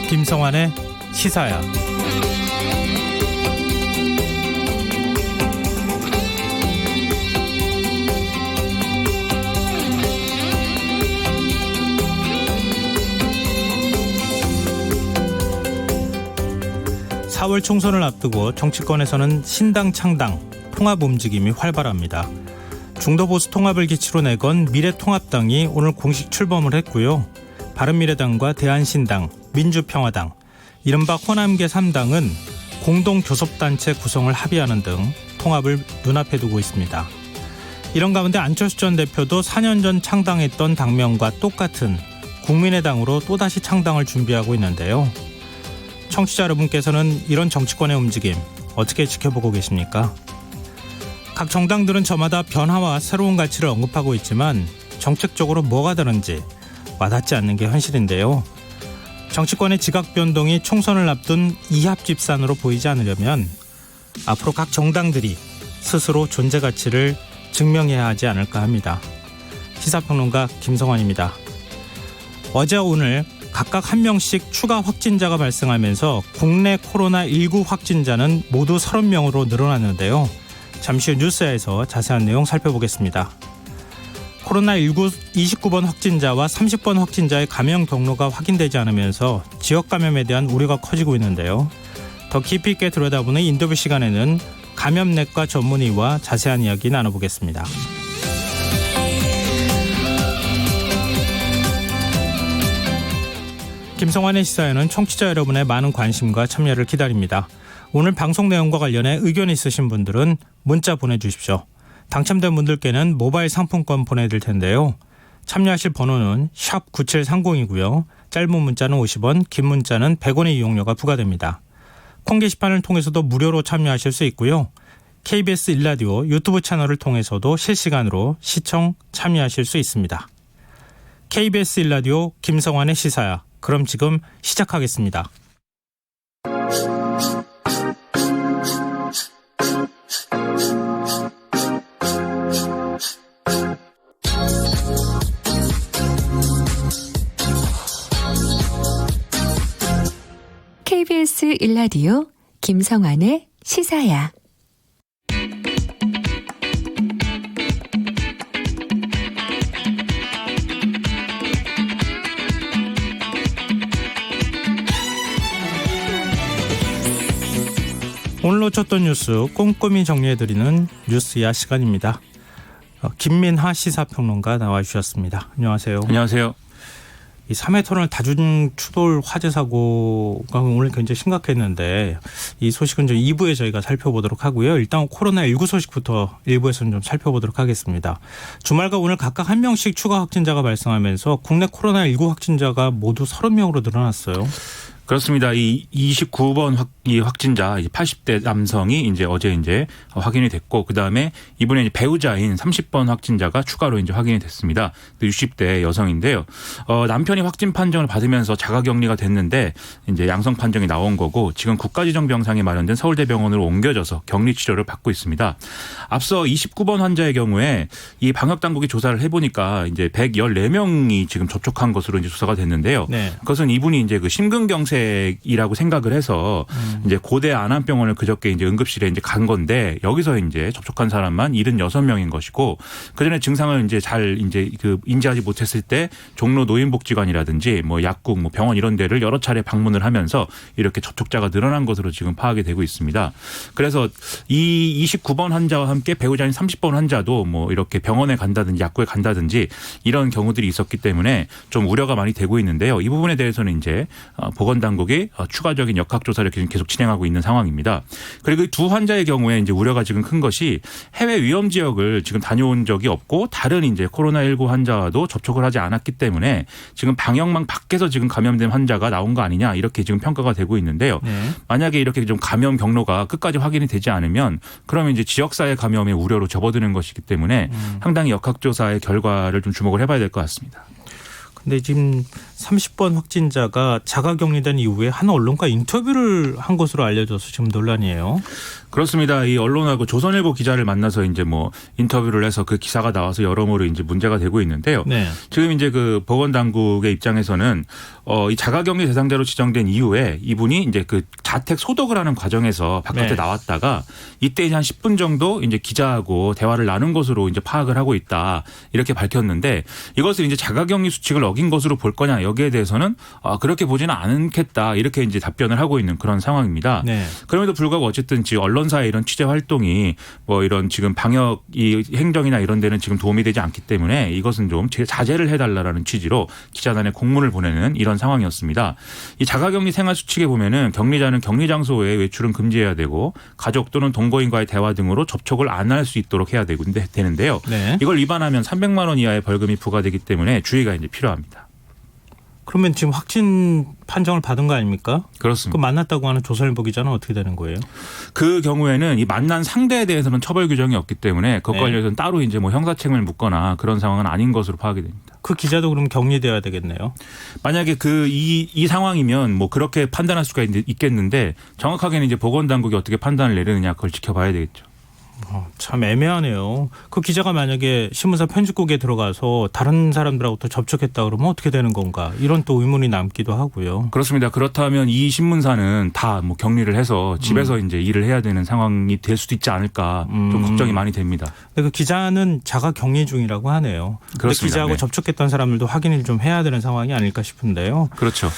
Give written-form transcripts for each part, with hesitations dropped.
김성환의 시사야. (4월) 총선을 앞두고 정치권에서는 신당 창당, 통합 움직임이 활발합니다. 중도보수 통합을 기치로 내건 미래통합당이 오늘 공식 출범을 했고요. 바른미래당과 대한신당, 민주평화당, 이른바 호남계 3당은 공동교섭단체 구성을 합의하는 등 통합을 눈앞에 두고 있습니다. 이런 가운데 안철수 전 대표도 4년 전 창당했던 당명과 똑같은 국민의당으로 또다시 창당을 준비하고 있는데요. 청취자 여러분께서는 이런 정치권의 움직임 어떻게 지켜보고 계십니까? 각 정당들은 저마다 변화와 새로운 가치를 언급하고 있지만 정책적으로 뭐가 다른지 와닿지 않는 게 현실인데요. 정치권의 지각 변동이 총선을 앞둔 이합집산으로 보이지 않으려면 앞으로 각 정당들이 스스로 존재 가치를 증명해야 하지 않을까 합니다. 시사평론가 김성환입니다. 어제와 오늘 각각 한 명씩 추가 확진자가 발생하면서 국내 코로나19 확진자는 모두 30명으로 늘어났는데요. 잠시 후 뉴스에서 자세한 내용 살펴보겠습니다. 코로나19 29번 확진자와 30번 확진자의 감염 경로가 확인되지 않으면서 지역 감염에 대한 우려가 커지고 있는데요. 더 깊이 있게 들여다보는 인터뷰 시간에는 감염내과 전문의와 자세한 이야기 나눠보겠습니다. 김성환의 시사에는 청취자 여러분의 많은 관심과 참여를 기다립니다. 오늘 방송 내용과 관련해 의견 있으신 분들은 문자 보내주십시오. 당첨된 분들께는 모바일 상품권 보내드릴 텐데요. 참여하실 번호는 샵 9730이고요. 짧은 문자는 50원, 긴 문자는 100원의 이용료가 부과됩니다. 콩 게시판을 통해서도 무료로 참여하실 수 있고요. KBS 1라디오 유튜브 채널을 통해서도 실시간으로 시청 참여하실 수 있습니다. KBS 1라디오 김성환의 시사야. 그럼 지금 시작하겠습니다. KBS 1라디오 김성환의 시사야. 오늘 놓쳤던 뉴스 꼼꼼히 정리해드리는 뉴스야 시간입니다. 김민하 시사평론가 나와주셨습니다. 안녕하세요. 안녕하세요. 이 3회 토론 다중 추돌 화재 사고가 오늘 굉장히 심각했는데 이 소식은 좀 2부에 저희가 살펴보도록 하고요. 일단 코로나19 소식부터 1부에서는 좀 살펴보도록 하겠습니다. 주말과 오늘 각각 한 명씩 추가 확진자가 발생하면서 국내 코로나19 확진자가 모두 30명으로 늘어났어요. 그렇습니다. 이 29번 이 확진자 80대 남성이 이제 어제 확인이 됐고, 그 다음에 이번에 이제 배우자인 30번 확진자가 추가로 이제 확인이 됐습니다. 60대 여성인데요. 남편이 확진 판정을 받으면서 자가격리가 됐는데 이제 양성 판정이 나온 거고, 지금 국가지정병상에 마련된 서울대병원으로 옮겨져서 격리 치료를 받고 있습니다. 앞서 29번 환자의 경우에 이 방역 당국이 조사를 해보니까 이제 114명이 지금 접촉한 것으로 이제 조사가 됐는데요. 네. 그것은 이분이 이제 그 심근경색이라고 생각을 해서 이제 고대 안암병원을 그저께 이제 응급실에 이제 간 건데, 여기서 이제 접촉한 사람만 76명인 것이고, 그 전에 증상을 이제 잘 이제 그 인지하지 못했을 때 종로 노인복지관이라든지 뭐 약국, 뭐 병원 이런 데를 여러 차례 방문을 하면서 이렇게 접촉자가 늘어난 것으로 지금 파악이 되고 있습니다. 그래서 이 29번 환자와 함께 배우자인 30번 환자도 뭐 이렇게 병원에 간다든지 약국에 간다든지 이런 경우들이 있었기 때문에 좀 우려가 많이 되고 있는데요. 이 부분에 대해서는 이제 보건당국이 추가적인 역학조사를 계속 진행하고 있는 상황입니다. 그리고 두 환자의 경우에 이제 우려가 지금 큰 것이 해외 위험 지역을 지금 다녀온 적이 없고 다른 이제 코로나19 환자와도 접촉을 하지 않았기 때문에 지금 방역망 밖에서 지금 감염된 환자가 나온 거 아니냐, 이렇게 지금 평가가 되고 있는데요. 만약에 이렇게 좀 감염 경로가 끝까지 확인이 되지 않으면 그러면 이제 지역사회 감염의 우려로 접어드는 것이기 때문에 상당히 역학조사의 결과를 좀 주목을 해봐야 될 것 같습니다. 근데 지금 30번 확진자가 자가격리된 이후에 한 언론과 인터뷰를 한 것으로 알려져서 지금 논란이에요. 그렇습니다. 이 언론하고 조선일보 기자를 만나서 이제 뭐 인터뷰를 해서 그 기사가 나와서 여러모로 이제 문제가 되고 있는데요. 네. 지금 이제 그 보건당국의 입장에서는 이 자가격리 대상자로 지정된 이후에 이분이 이제 그 자택 소독을 하는 과정에서 바깥에 네. 나왔다가 이때 이제 한 10분 정도 이제 기자하고 대화를 나눈 것으로 이제 파악을 하고 있다 이렇게 밝혔는데 이것을 이제 자가격리 수칙을 어긴 것으로 볼 거냐 여기에 대해서는 그렇게 보지는 않겠다 이렇게 이제 답변을 하고 있는 그런 상황입니다. 네. 그럼에도 불구하고 어쨌든 지금 언론사의 이런 취재 활동이 뭐 이런 지금 방역 이 행정이나 이런 데는 지금 도움이 되지 않기 때문에 이것은 좀 자제를 해달라라는 취지로 기자단에 공문을 보내는 이런 상황이었습니다. 이 자가격리 생활 수칙에 보면은 격리자는 격리 장소에 외출은 금지해야 되고 가족 또는 동거인과의 대화 등으로 접촉을 안 할 수 있도록 해야 되는데요. 네. 이걸 위반하면 300만 원 이하의 벌금이 부과되기 때문에 주의가 이제 필요합니다. 그러면 지금 확진 판정을 받은 거 아닙니까? 그 그렇습니다. 만났다고 하는 조선일보 기자는 어떻게 되는 거예요? 그 경우에는 이 만난 상대에 대해서는 처벌 규정이 없기 때문에 그것 네. 관련해서는 따로 이제 뭐 형사책임을 묻거나 그런 상황은 아닌 것으로 파악이 됩니다. 그 기자도 그럼 격리돼야 되겠네요. 만약에 이 상황이면 뭐 그렇게 판단할 수가 있겠는데 정확하게는 이제 보건당국이 어떻게 판단을 내리느냐 그걸 지켜봐야 되겠죠. 참 애매하네요. 그 기자가 만약에 신문사 편집국에 들어가서 다른 사람들하고 또 접촉했다 그러면 어떻게 되는 건가? 이런 또 의문이 남기도 하고요. 그렇습니다. 그렇다면 이 신문사는 다 뭐 격리를 해서 집에서 이제 일을 해야 되는 상황이 될 수도 있지 않을까 좀 걱정이 많이 됩니다. 근데 그 기자는 자가 격리 중이라고 하네요. 근데 그렇습니다. 기자하고 네. 접촉했던 사람들도 확인을 좀 해야 되는 상황이 아닐까 싶은데요. 그렇죠.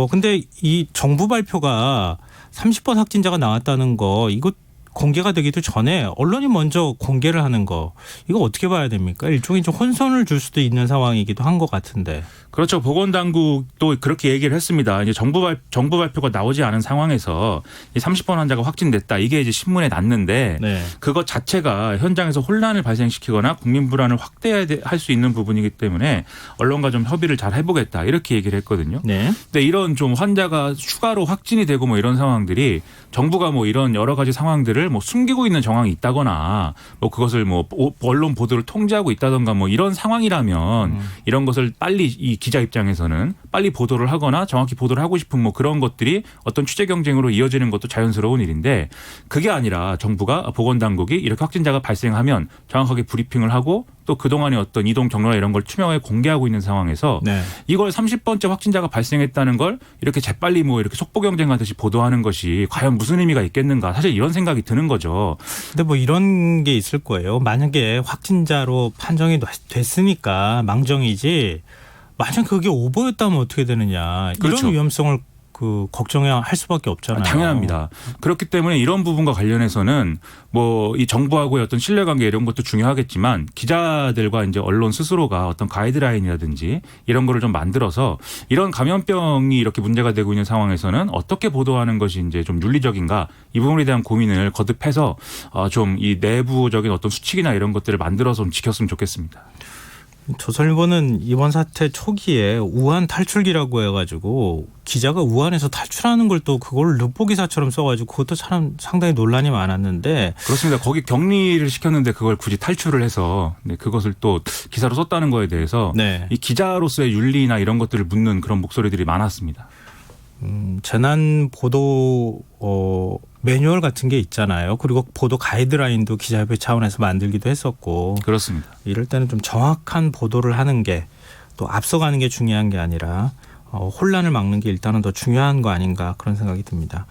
근데 이 정부 발표가 30번 확진자가 나왔다는 거 이거 공개가 되기도 전에 언론이 먼저 공개를 하는 거 이거 어떻게 봐야 됩니까? 일종의 좀 혼선을 줄 수도 있는 상황이기도 한 것 같은데. 그렇죠. 보건당국도 그렇게 얘기를 했습니다. 이제 정부 발표가 나오지 않은 상황에서 이 30번 환자가 확진됐다. 이게 이제 신문에 났는데 네. 그것 자체가 현장에서 혼란을 발생시키거나 국민 불안을 확대할 수 있는 부분이기 때문에 언론과 좀 협의를 잘 해보겠다. 이렇게 얘기를 했거든요. 네. 근데 이런 좀 환자가 추가로 확진이 되고 뭐 이런 상황들이 정부가 뭐 이런 여러 가지 상황들을 뭐 숨기고 있는 정황이 있다거나 뭐 그것을 뭐 언론 보도를 통제하고 있다던가 뭐 이런 상황이라면 이런 것을 빨리 이 기자 입장에서는 빨리 보도를 하거나 정확히 보도를 하고 싶은 뭐 그런 것들이 어떤 취재 경쟁으로 이어지는 것도 자연스러운 일인데 그게 아니라 정부가 보건당국이 이렇게 확진자가 발생하면 정확하게 브리핑을 하고 또 그동안의 어떤 이동 경로나 이런 걸 투명하게 공개하고 있는 상황에서 네. 이걸 30번째 확진자가 발생했다는 걸 이렇게 재빨리 뭐 이렇게 속보 경쟁하듯이 보도하는 것이 과연 무슨 의미가 있겠는가 사실 이런 생각이 드는 거죠. 근데 뭐 이런 게 있을 거예요. 만약에 확진자로 판정이 됐으니까 망정이지 만약 그게 오보였다면 어떻게 되느냐. 그렇죠. 이런 위험성을 걱정해야 할 수밖에 없잖아요. 당연합니다. 그렇기 때문에 이런 부분과 관련해서는 뭐 이 정부하고의 어떤 신뢰관계 이런 것도 중요하겠지만 기자들과 이제 언론 스스로가 어떤 가이드라인이라든지 이런 거를 좀 만들어서 이런 감염병이 이렇게 문제가 되고 있는 상황에서는 어떻게 보도하는 것이 이제 좀 윤리적인가 이 부분에 대한 고민을 거듭해서 좀 이 내부적인 어떤 수칙이나 이런 것들을 만들어서 좀 지켰으면 좋겠습니다. 조선일보는 이번 사태 초기에 우한 탈출기라고 해가지고 기자가 우한에서 탈출하는 걸 또 그걸 르포 기사처럼 써가지고 그것도 참 상당히 논란이 많았는데 그렇습니다. 거기 격리를 시켰는데 그걸 굳이 탈출을 해서 그것을 또 기사로 썼다는 거에 대해서 네. 이 기자로서의 윤리나 이런 것들을 묻는 그런 목소리들이 많았습니다. 재난 보도 매뉴얼 같은 게 있잖아요. 그리고 보도 가이드라인도 기자협회 차원에서 만들기도 했었고 그렇습니다. 이럴 때는 좀 정확한 보도를 하는 게 또 앞서가는 게 중요한 게 아니라 혼란을 막는 게 일단은 더 중요한 거 아닌가 그런 생각이 듭니다.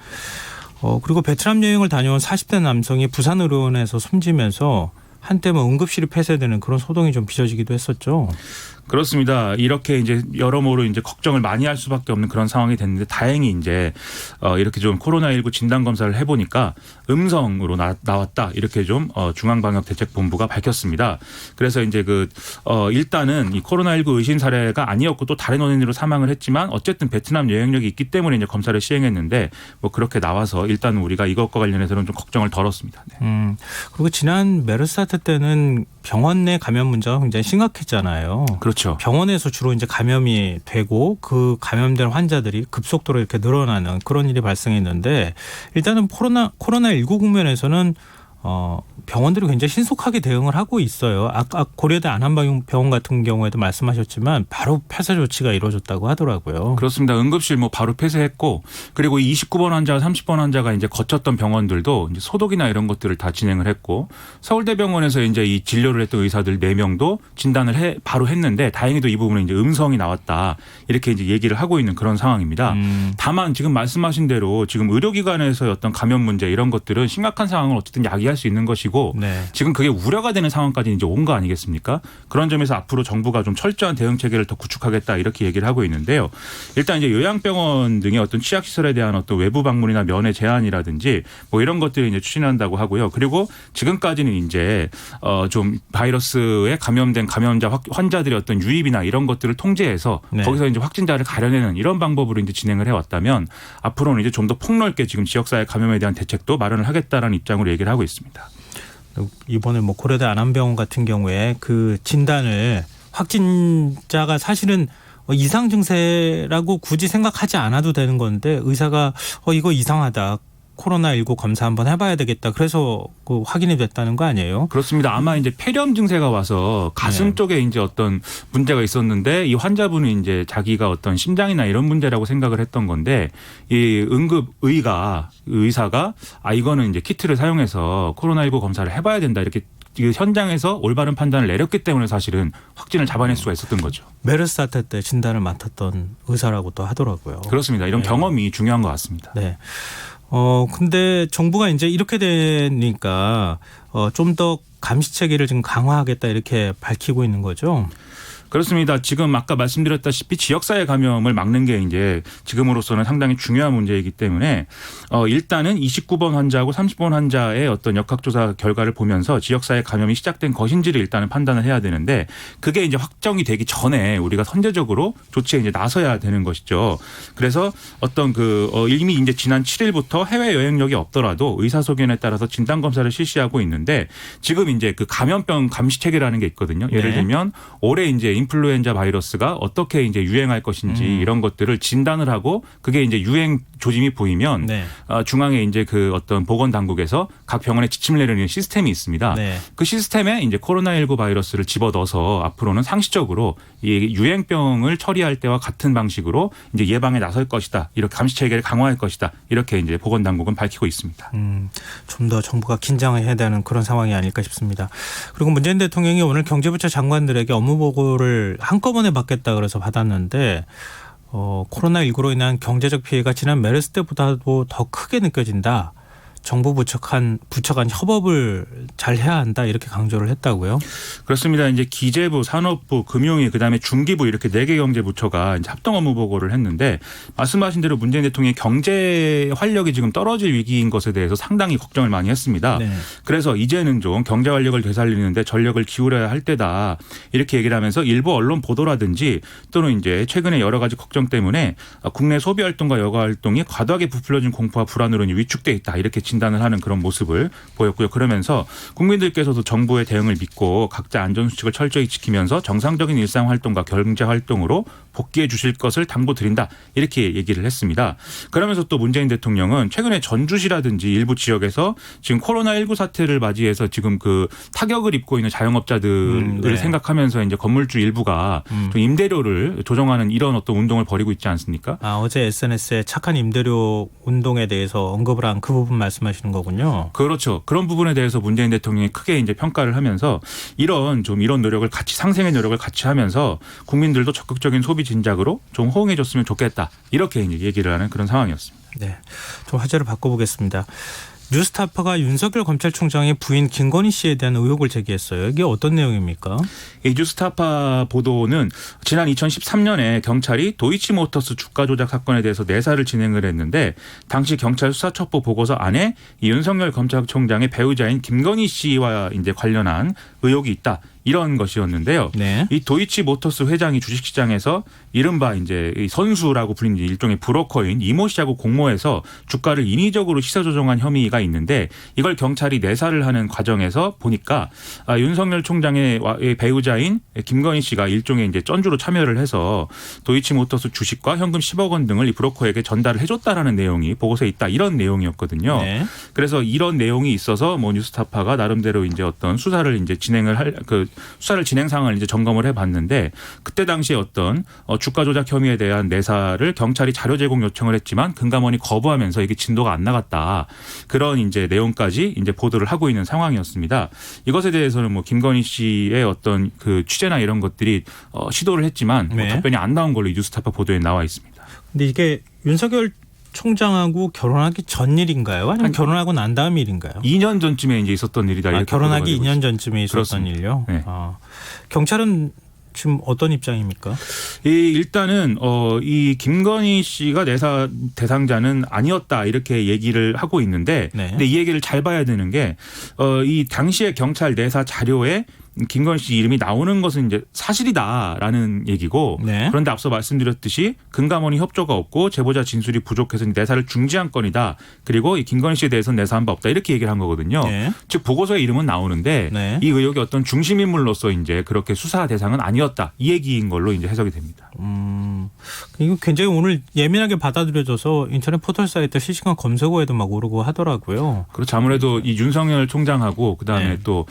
그리고 베트남 여행을 다녀온 40대 남성이 부산의료원에서 숨지면서 한때 뭐 응급실이 폐쇄되는 그런 소동이 좀 빚어지기도 했었죠. 그렇습니다. 이렇게 이제 여러모로 이제 걱정을 많이 할 수밖에 없는 그런 상황이 됐는데 다행히 이제 이렇게 좀 코로나19 진단 검사를 해보니까 음성으로 나왔다 이렇게 좀 중앙방역대책본부가 밝혔습니다. 그래서 이제 일단은 이 코로나19 의심 사례가 아니었고 또 다른 원인으로 사망을 했지만 어쨌든 베트남 여행력이 있기 때문에 이제 검사를 시행했는데 뭐 그렇게 나와서 일단 우리가 이것과 관련해서는 좀 걱정을 덜었습니다. 네. 그리고 지난 메르스 사태 때는 병원 내 감염 문제가 굉장히 심각했잖아요. 그렇죠. 병원에서 주로 이제 감염이 되고 그 감염된 환자들이 급속도로 이렇게 늘어나는 그런 일이 발생했는데 일단은 코로나19 국면에서는 병원들이 굉장히 신속하게 대응을 하고 있어요. 아까 고려대 안암병원 같은 경우에도 말씀하셨지만 바로 폐쇄 조치가 이루어졌다고 하더라고요. 그렇습니다. 응급실 뭐 바로 폐쇄했고 그리고 29번 환자와 30번 환자가 이제 거쳤던 병원들도 이제 소독이나 이런 것들을 다 진행을 했고 서울대병원에서 이제 이 진료를 했던 의사들 4명도 진단을 바로 했는데 다행히도 이 부분에 이제 음성이 나왔다 이렇게 이제 얘기를 하고 있는 그런 상황입니다. 다만 지금 말씀하신 대로 지금 의료기관에서의 어떤 감염 문제 이런 것들은 심각한 상황을 어쨌든 야기할 수 있는 것이고 네. 지금 그게 우려가 되는 상황까지 이제 온 거 아니겠습니까? 그런 점에서 앞으로 정부가 좀 철저한 대응 체계를 더 구축하겠다 이렇게 얘기를 하고 있는데요. 일단 이제 요양병원 등의 어떤 취약시설에 대한 어떤 외부 방문이나 면회 제한이라든지 뭐 이런 것들을 이제 추진한다고 하고요. 그리고 지금까지는 이제 좀 바이러스에 감염된 감염자 환자들의 어떤 유입이나 이런 것들을 통제해서 네. 거기서 이제 확진자를 가려내는 이런 방법으로 이제 진행을 해왔다면 앞으로는 이제 좀 더 폭넓게 지금 지역사회 감염에 대한 대책도 마련을 하겠다라는 입장으로 얘기를 하고 있습니다. 이번에 뭐 고려대 안암병원 같은 경우에 그 진단을 확진자가 사실은 이상 증세라고 굳이 생각하지 않아도 되는 건데 의사가 이거 이상하다. 코로나19 검사 한번 해봐야 되겠다. 그래서 그 확인이 됐다는 거 아니에요? 그렇습니다. 아마 이제 폐렴 증세가 와서 가슴 네. 쪽에 이제 어떤 문제가 있었는데 이 환자분은 이제 자기가 어떤 심장이나 이런 문제라고 생각을 했던 건데 이 의사가 이거는 이제 키트를 사용해서 코로나19 검사를 해봐야 된다 이렇게 현장에서 올바른 판단을 내렸기 때문에 사실은 확진을 잡아낼 수가 있었던 거죠. 메르스 사태 때 진단을 맡았던 의사라고도 하더라고요. 그렇습니다. 이런 네. 경험이 중요한 것 같습니다. 네. 근데 정부가 이제 이렇게 되니까 좀 더 감시 체계를 지금 강화하겠다 이렇게 밝히고 있는 거죠. 그렇습니다. 지금 아까 말씀드렸다시피 지역사회 감염을 막는 게 이제 지금으로서는 상당히 중요한 문제이기 때문에 일단은 29번 환자하고 30번 환자의 어떤 역학조사 결과를 보면서 지역사회 감염이 시작된 것인지를 일단은 판단을 해야 되는데 그게 이제 확정이 되기 전에 우리가 선제적으로 조치에 이제 나서야 되는 것이죠. 그래서 어떤 이미 이제 지난 7일부터 해외 여행력이 없더라도 의사소견에 따라서 진단 검사를 실시하고 있는데 지금 이제 그 감염병 감시 체계라는 게 있거든요. 예를 네. 들면 올해 이제 인플루엔자 바이러스가 어떻게 이제 유행할 것인지 이런 것들을 진단을 하고 그게 이제 유행 조짐이 보이면 네. 중앙에 이제 그 어떤 보건 당국에서 각 병원에 지침을 내리는 시스템이 있습니다. 네. 그 시스템에 이제 코로나19 바이러스를 집어넣어서 앞으로는 상시적으로 이 유행병을 처리할 때와 같은 방식으로 이제 예방에 나설 것이다. 이렇게 감시 체계를 강화할 것이다. 이렇게 이제 보건 당국은 밝히고 있습니다. 좀 더 정부가 긴장해야 되는 그런 상황이 아닐까 싶습니다. 그리고 문재인 대통령이 오늘 경제부처 장관들에게 업무 보고를 한꺼번에 받겠다 그래서 받았는데 코로나19로 인한 경제적 피해가 지난 메르스 때보다도 더 크게 느껴진다. 정부 부처 간 협업을 잘 해야 한다 이렇게 강조를 했다고요. 그렇습니다. 이제 기재부, 산업부, 금융위, 그다음에 중기부 이렇게 4개 경제부처가 이제 합동 업무 보고를 했는데 말씀하신 대로 문재인 대통령이 경제 활력이 지금 떨어질 위기인 것에 대해서 상당히 걱정을 많이 했습니다. 네. 그래서 이제는 좀 경제 활력을 되살리는데 전력을 기울여야 할 때다 이렇게 얘기를 하면서 일부 언론 보도라든지 또는 이제 최근에 여러 가지 걱정 때문에 국내 소비 활동과 여가 활동이 과도하게 부풀려진 공포와 불안으로 위축돼 있다 이렇게 진단을 하는 그런 모습을 보였고요. 그러면서 국민들께서도 정부의 대응을 믿고 각자 안전수칙을 철저히 지키면서 정상적인 일상활동과 경제활동으로 복귀해 주실 것을 당부드린다. 이렇게 얘기를 했습니다. 그러면서 또 문재인 대통령은 최근에 전주시라든지 일부 지역에서 지금 코로나19 사태를 맞이해서 지금 그 타격을 입고 있는 자영업자들을 네. 생각하면서 이제 건물주 일부가 좀 임대료를 조정하는 이런 어떤 운동을 벌이고 있지 않습니까? 어제 SNS에 착한 임대료 운동에 대해서 언급을 한 그 부분 말씀하시는 거군요. 그렇죠. 그런 부분에 대해서 문재인 대통령이 크게 이제 평가를 하면서 이런 노력을 같이 상생의 노력을 같이 하면서 국민들도 적극적인 소비 진작으로 좀 호응해 줬으면 좋겠다. 이렇게 이제 얘기를 하는 그런 상황이었습니다. 네, 좀 화제를 바꿔보겠습니다. 뉴스타파가 윤석열 검찰총장의 부인 김건희 씨에 대한 의혹을 제기했어요. 이게 어떤 내용입니까? 이 뉴스타파 보도는 지난 2013년에 경찰이 도이치모터스 주가 조작 사건에 대해서 내사를 진행을 했는데 당시 경찰 수사첩보 보고서 안에 이 윤석열 검찰총장의 배우자인 김건희 씨와 이제 관련한 의혹이 있다. 이런 것이었는데요. 네. 이 도이치 모터스 회장이 주식시장에서 이른바 이제 이 선수라고 불리는 일종의 브로커인 이모 씨하고 공모해서 주가를 인위적으로 시세 조정한 혐의가 있는데 이걸 경찰이 내사를 하는 과정에서 보니까 윤석열 총장의 배우자인 김건희 씨가 일종의 이제 쩐주로 참여를 해서 도이치 모터스 주식과 현금 10억 원 등을 이 브로커에게 전달을 해줬다라는 내용이 보고서에 있다 이런 내용이었거든요. 네. 그래서 이런 내용이 있어서 뭐 뉴스타파가 나름대로 이제 어떤 수사를 이제 진행을 할 그 수사를 진행 상황을 이제 점검을 해봤는데 그때 당시에 어떤 주가 조작 혐의에 대한 내사를 경찰이 자료 제공 요청을 했지만 금감원이 거부하면서 이게 진도가 안 나갔다 그런 이제 내용까지 이제 보도를 하고 있는 상황이었습니다. 이것에 대해서는 뭐 김건희 씨의 어떤 그 취재나 이런 것들이 시도를 했지만 뭐 네. 답변이 안 나온 걸로 이 뉴스타파 보도에 나와 있습니다. 근데 이게 윤석열 총장하고 결혼하기 전 일인가요? 아니면 결혼하고 난 다음 일인가요? 2년 전쯤에 이제 있었던 일이다. 이렇게 결혼하기 보도가 2년 되고 전쯤에 있었던 그렇습니다. 일요. 네. 경찰은 지금 어떤 입장입니까? 일단은 이 김건희 씨가 내사 대상자는 아니었다 이렇게 얘기를 하고 있는데, 네. 근데 이 얘기를 잘 봐야 되는 게 이 당시에 경찰 내사 자료에 김건희 씨 이름이 나오는 것은 이제 사실이다라는 얘기고 네. 그런데 앞서 말씀드렸듯이 금감원이 협조가 없고 제보자 진술이 부족해서 내사를 중지한 건이다. 그리고 이 김건희 씨에 대해서는 내사한 바 없다. 이렇게 얘기를 한 거거든요. 네. 즉 보고서에 이름은 나오는데 네. 이 의혹이 어떤 중심 인물로서 이제 그렇게 수사 대상은 아니었다. 이 얘기인 걸로 이제 해석이 됩니다. 이거 굉장히 오늘 예민하게 받아들여져서 인터넷 포털 사이트 실시간 검색어에도 막 오르고 하더라고요. 그렇죠. 아무래도 이 윤석열 총장하고 그다음에 네. 또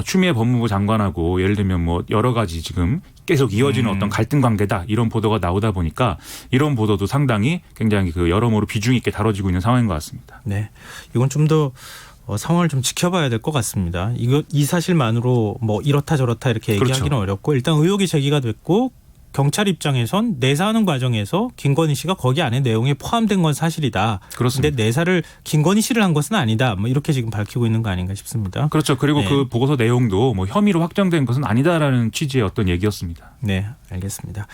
추미애 법무부 장관하고 예를 들면 뭐 여러 가지 지금 계속 이어지는 어떤 갈등 관계다 이런 보도가 나오다 보니까 이런 보도도 상당히 굉장히 그 여러모로 비중 있게 다뤄지고 있는 상황인 것 같습니다. 네, 이건 좀 더 상황을 좀 지켜봐야 될 것 같습니다. 이 사실만으로 뭐 이렇다 저렇다 이렇게 얘기하기는 그렇죠. 어렵고 일단 의혹이 제기가 됐고 경찰 입장에선 내사하는 과정에서 김건희 씨가 거기 안에 내용에 포함된 건 사실이다. 그렇습니다. 근데 내사를 김건희 씨를 한 것은 아니다. 뭐 이렇게 지금 밝히고 있는 거 아닌가 싶습니다. 그렇죠. 그리고 네. 그 보고서 내용도 뭐 혐의로 확정된 것은 아니다라는 취지의 어떤 얘기였습니다. 네, 알겠습니다.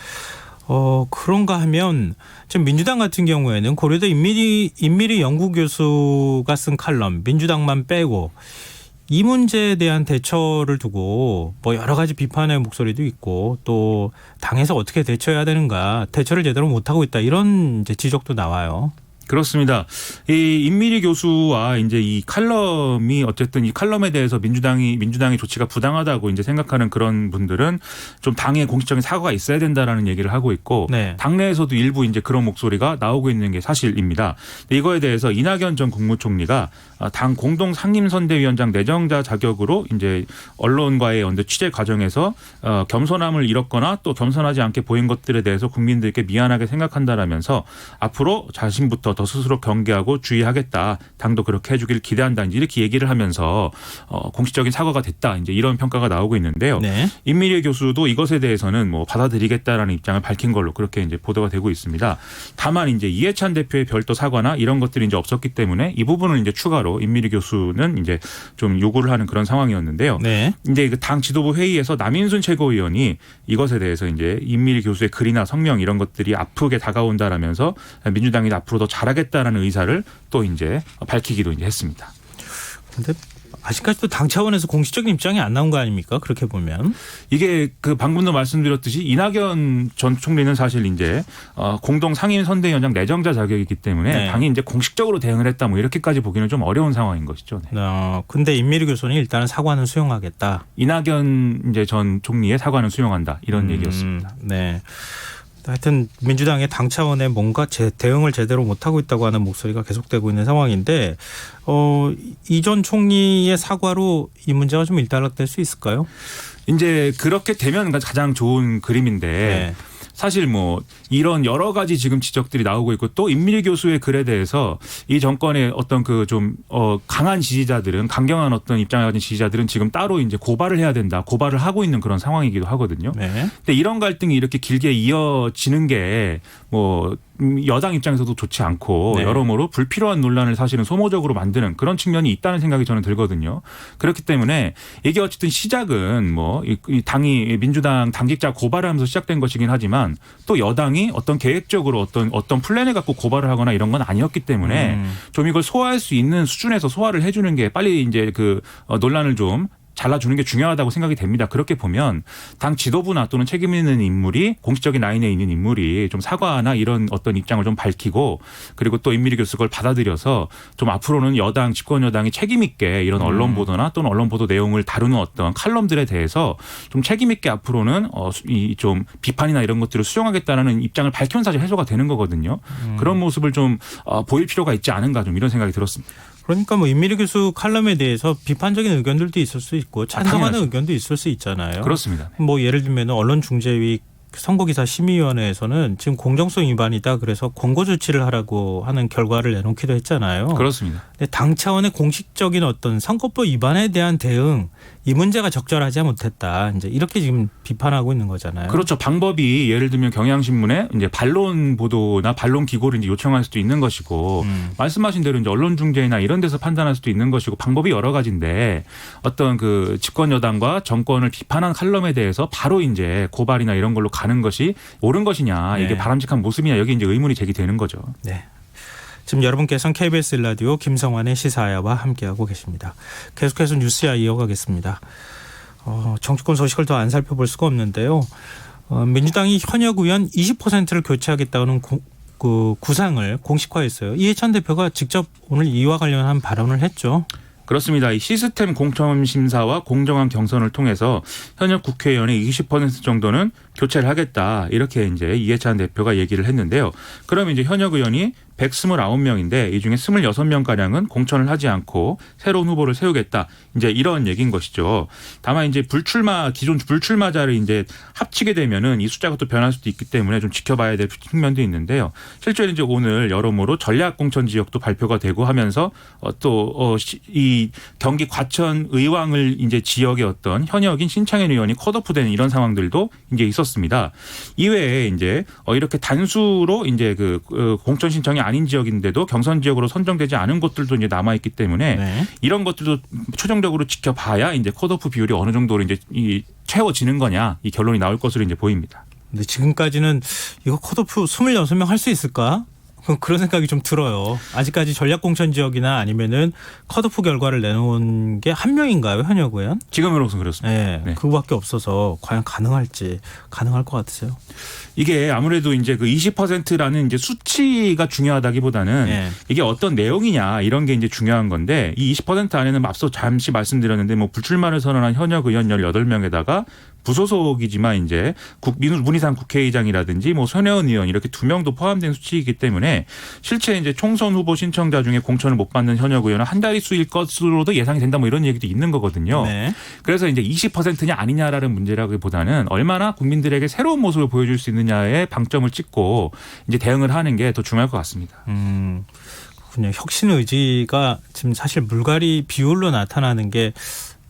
그런가 하면 지금 민주당 같은 경우에는 고려대 임미리 연구교수가 쓴 칼럼 민주당만 빼고 이 문제에 대한 대처를 두고 뭐 여러 가지 비판의 목소리도 있고 또 당에서 어떻게 대처해야 되는가 대처를 제대로 못하고 있다 이런 이제 지적도 나와요. 그렇습니다. 이 임미리 교수와 이제 이 칼럼이 어쨌든 이 칼럼에 대해서 민주당의 조치가 부당하다고 이제 생각하는 그런 분들은 좀 당의 공식적인 사과가 있어야 된다라는 얘기를 하고 있고 네. 당내에서도 일부 이제 그런 목소리가 나오고 있는 게 사실입니다. 이거에 대해서 이낙연 전 국무총리가 당 공동 상임선대위원장 내정자 자격으로 이제 언론과의 취재 과정에서 겸손함을 잃었거나 또 겸손하지 않게 보인 것들에 대해서 국민들께 미안하게 생각한다라면서 앞으로 자신부터 더 스스로 경계하고 주의하겠다. 당도 그렇게 해주길 기대한다. 이렇게 얘기를 하면서 공식적인 사과가 됐다. 이제 이런 평가가 나오고 있는데요. 네. 임미리 교수도 이것에 대해서는 뭐 받아들이겠다라는 입장을 밝힌 걸로 그렇게 이제 보도가 되고 있습니다. 다만 이제 이해찬 대표의 별도 사과나 이런 것들이 이제 없었기 때문에 이 부분을 이제 추가로 임미리 교수는 이제 좀 요구를 하는 그런 상황이었는데요. 네. 이제 그 당 지도부 회의에서 남인순 최고위원이 이것에 대해서 이제 임미리 교수의 글이나 성명 이런 것들이 아프게 다가온다라면서 민주당이 앞으로 더 잘하겠다라는 의사를 또 이제 밝히기도 이제 했습니다. 근데 아직까지도 당 차원에서 공식적인 입장이 안 나온 거 아닙니까? 그렇게 보면. 이게 그 방금도 말씀드렸듯이 이낙연 전 총리는 사실 이제 공동 상임 선대위원장 내정자 자격이기 때문에 네. 당이 이제 공식적으로 대응을 했다 뭐 이렇게까지 보기는 좀 어려운 상황인 것이죠. 네. 근데 임미리 교수는 일단은 사과는 수용하겠다. 이낙연 이제 전 총리의 사과는 수용한다 이런 얘기였습니다. 네. 하여튼 민주당의 당 차원의 뭔가 대응을 제대로 못하고 있다고 하는 목소리가 계속되고 있는 상황인데 이 전 총리의 사과로 이 문제가 좀 일단락될 수 있을까요? 이제 그렇게 되면 가장 좋은 그림인데 네. 사실 뭐 이런 여러 가지 지금 지적들이 나오고 있고 또 임미리 교수의 글에 대해서 이 정권의 어떤 그 좀 강한 지지자들은 강경한 어떤 입장을 가진 지지자들은 지금 따로 이제 고발을 해야 된다. 고발을 하고 있는 그런 상황이기도 하거든요. 네. 근데 이런 갈등이 이렇게 길게 이어지는 게 뭐 여당 입장에서도 좋지 않고 네. 여러모로 불필요한 논란을 사실은 소모적으로 만드는 그런 측면이 있다는 생각이 저는 들거든요. 그렇기 때문에 이게 어쨌든 시작은 뭐 이 당이 민주당 당직자 고발을 하면서 시작된 것이긴 하지만 또 여당이 어떤 계획적으로 어떤 플랜을 갖고 고발을 하거나 이런 건 아니었기 때문에 좀 이걸 소화할 수 있는 수준에서 소화를 해주는 게 빨리 이제 그 논란을 좀 잘라주는 게 중요하다고 생각이 됩니다. 그렇게 보면 당 지도부나 또는 책임 있는 인물이 공식적인 라인에 있는 인물이 좀 사과나 이런 어떤 입장을 좀 밝히고 그리고 또 임미리 교수 그걸 받아들여서 좀 앞으로는 여당 집권 여당이 책임 있게 이런 언론 보도나 또는 언론 보도 내용을 다루는 어떤 칼럼들에 대해서 좀 책임 있게 앞으로는 이 좀 비판이나 이런 것들을 수용하겠다는 입장을 밝혀는 사실 해소가 되는 거거든요. 그런 모습을 좀 보일 필요가 있지 않은가 좀 이런 생각이 들었습니다. 그러니까 뭐 임미리 교수 칼럼에 대해서 비판적인 의견들도 있을 수 있고 찬성하는 당연하죠. 의견도 있을 수 있잖아요. 그렇습니다. 뭐 예를 들면 언론중재위 선거기사 심의위원회에서는 지금 공정성 위반이다 그래서 권고 조치를 하라고 하는 결과를 내놓기도 했잖아요. 그렇습니다. 근데 당 차원의 공식적인 어떤 선거법 위반에 대한 대응 이 문제가 적절하지 못했다. 이제 이렇게 지금 비판하고 있는 거잖아요. 그렇죠. 방법이 예를 들면 경향신문에 이제 반론 보도나 반론 기고를 이제 요청할 수도 있는 것이고 말씀하신 대로 이제 언론중재나 이런 데서 판단할 수도 있는 것이고 방법이 여러 가지인데 어떤 그 집권 여당과 정권을 비판한 칼럼에 대해서 바로 이제 고발이나 이런 걸로 가는 것이 옳은 것이냐 이게 네. 바람직한 모습이냐 여기 이제 의문이 제기되는 거죠. 네. 지금 여러분께서는 KBS 라디오 김성환의 시사야와 함께하고 계십니다. 계속해서 뉴스야 이어가겠습니다. 정치권 소식을 더 안 살펴볼 수가 없는데요. 민주당이 현역 의원 20%를 교체하겠다는 그 구상을 공식화했어요. 이해찬 대표가 직접 오늘 이와 관련한 발언을 했죠. 그렇습니다. 이 시스템 공천 심사와 공정한 경선을 통해서 현역 국회의원의 20% 정도는 교체를 하겠다. 이렇게 이제 이해찬 대표가 얘기를 했는데요. 그럼 이제 현역 의원이 129명인데 이 중에 26명가량은 공천을 하지 않고 새로운 후보를 세우겠다. 이제 이런 얘기인 것이죠. 다만 이제 기존 불출마자를 이제 합치게 되면은 이 숫자가 또 변할 수도 있기 때문에 좀 지켜봐야 될 측면도 있는데요. 실제로 이제 오늘 여러모로 전략 공천 지역도 발표가 되고 하면서 또 이 경기 과천 의왕을 이제 지역의 어떤 현역인 신창현 의원이 컷오프되는 이런 상황들도 이제 있었습니다. 이외에 이제 이렇게 단수로 이제 그 공천 신청이 아닌 지역인데도 경선 지역으로 선정되지 않은 곳들도 이제 남아 있기 때문에 네. 이런 것들도 최종적으로 지켜봐야 이제 컷오프 비율이 어느 정도로 이제 채워지는 거냐 이 결론이 나올 것으로 이제 보입니다. 근데 지금까지는 이거 컷오프 26명 할 수 있을까? 그런 생각이 좀 들어요. 아직까지 전략공천 지역이나 아니면은 컷오프 결과를 내놓은 게 한 명인가요, 현역 의원? 지금으로서는 그렇습니다. 네, 네. 그거밖에 없어서 과연 가능할지 가능할 것 같으세요? 이게 아무래도 이제 그 20%라는 이제 수치가 중요하다기보다는 네. 이게 어떤 내용이냐 이런 게 이제 중요한 건데 이 20% 안에는 앞서 잠시 말씀드렸는데 뭐 불출마를 선언한 현역 의원 18명에다가 부소속이지만 이제 문희상 국회의장이라든지 뭐 손혜원 의원 이렇게 2명도 포함된 수치이기 때문에 실제 이제 총선 후보 신청자 중에 공천을 못 받는 현역 의원은 한 자릿수일 것으로도 예상이 된다 뭐 이런 얘기도 있는 거거든요. 네. 그래서 이제 20%냐 아니냐라는 문제라기보다는 얼마나 국민들에게 새로운 모습을 보여줄 수 있느냐에 방점을 찍고 이제 대응을 하는 게 더 중요할 것 같습니다. 그냥 혁신 의지가 지금 사실 물갈이 비율로 나타나는 게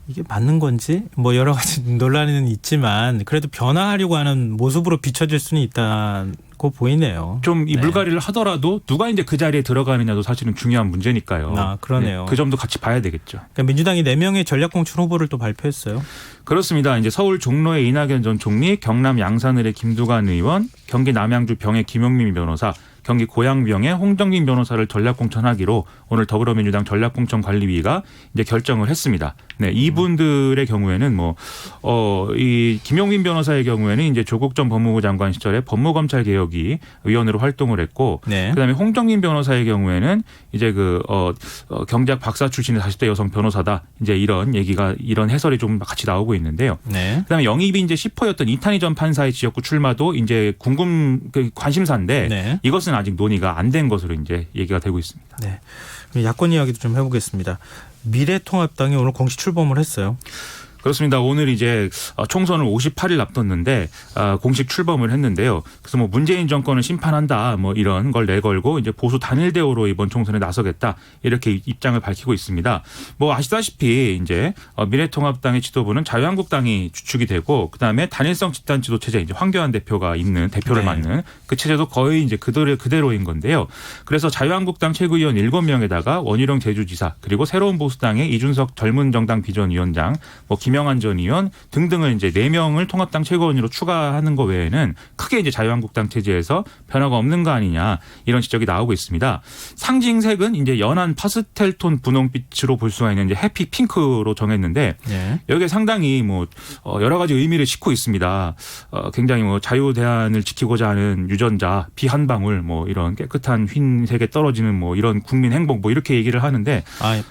이게 맞는 건지 뭐 여러 가지 논란은 있지만 그래도 변화하려고 하는 모습으로 비춰질 수는 있다고 보이네요. 좀 이 네. 물갈이를 하더라도 누가 이제 그 자리에 들어가느냐도 사실은 중요한 문제니까요. 아, 그러네요. 네, 그 점도 같이 봐야 되겠죠. 그러니까 민주당이 4명의 전략공천 후보를 또 발표했어요. 그렇습니다. 이제 서울 종로의 이낙연 전 총리, 경남 양산을의 김두관 의원, 경기 남양주 병의 김용민 변호사, 경기 고양병의 홍정민 변호사를 전략공천하기로 오늘 더불어민주당 전략공천관리위가 이제 결정을 했습니다. 네, 이분들의 경우에는 이 김용민 변호사의 경우에는 이제 조국 전 법무부 장관 시절에 법무검찰 개혁위 의원으로 활동을 했고, 네. 그다음에 홍정민 변호사의 경우에는 이제 경제학 박사 출신의 40대 여성 변호사다. 이제 이런 해설이 좀 같이 나오고 있는데요. 네. 그다음에 영입이 이제 10호였던 이탄희 전 판사의 지역구 출마도 이제 관심사인데 네. 이것은 아직 논의가 안 된 것으로 이제 얘기가 되고 있습니다. 네. 야권 이야기도 좀 해보겠습니다. 미래통합당이 오늘 공식 출범을 했어요. 그렇습니다. 오늘 이제 총선을 58일 앞뒀는데 공식 출범을 했는데요. 그래서 뭐 문재인 정권을 심판한다 뭐 이런 걸 내걸고 이제 보수 단일 대우로 이번 총선에 나서겠다 이렇게 입장을 밝히고 있습니다. 뭐 아시다시피 이제 미래통합당의 지도부는 자유한국당이 주축이 되고 그다음에 단일성 집단 지도 체제 이제 황교안 대표가 있는 대표를 네. 맡는 그 체제도 거의 이제 그대로인 건데요. 그래서 자유한국당 최고위원 7명에다가 원희룡 제주지사 그리고 새로운 보수당의 이준석 젊은 정당 비전위원장 뭐 김영한 전 의원 등등을 이제 4명을 통합당 최고위원으로 추가하는 것 외에는 크게 이제 자유한국당 체제에서 변화가 없는 거 아니냐 이런 지적이 나오고 있습니다. 상징색은 이제 연한 파스텔톤 분홍빛으로 볼 수가 있는 이제 해피 핑크로 정했는데 네. 여기에 상당히 뭐 여러 가지 의미를 싣고 있습니다. 굉장히 뭐 자유 대한을 지키고자 하는 유전자, 비 한 방울 뭐 이런 깨끗한 흰색에 떨어지는 뭐 이런 국민 행복 뭐 이렇게 얘기를 하는데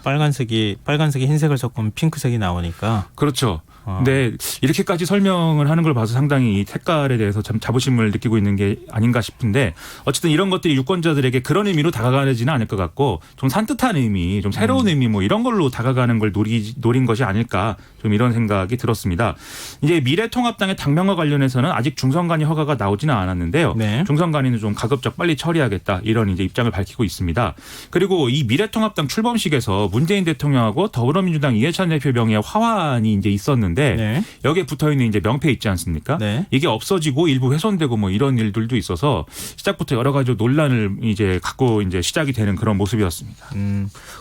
빨간색이 흰색을 섞으면 핑크색이 나오니까. 그렇죠. 근데 이렇게까지 설명을 하는 걸 봐서 상당히 이 색깔에 대해서 참 자부심을 느끼고 있는 게 아닌가 싶은데 어쨌든 이런 것들이 유권자들에게 그런 의미로 다가가지는 않을 것 같고 좀 산뜻한 의미, 좀 새로운 의미 뭐 이런 걸로 다가가는 걸 노린 것이 아닐까 좀 이런 생각이 들었습니다. 이제 미래통합당의 당명과 관련해서는 아직 중선관위 허가가 나오지는 않았는데요. 네. 중선관위는 좀 가급적 빨리 처리하겠다 이런 이제 입장을 밝히고 있습니다. 그리고 이 미래통합당 출범식에서 문재인 대통령하고 더불어민주당 이해찬 대표 명의의 화환이 이제 있었는데 네. 여기에 붙어 있는 이제 명패 있지 않습니까? 네. 이게 없어지고 일부 훼손되고 뭐 이런 일들도 있어서 시작부터 여러 가지 논란을 이제 갖고 이제 시작이 되는 그런 모습이었습니다.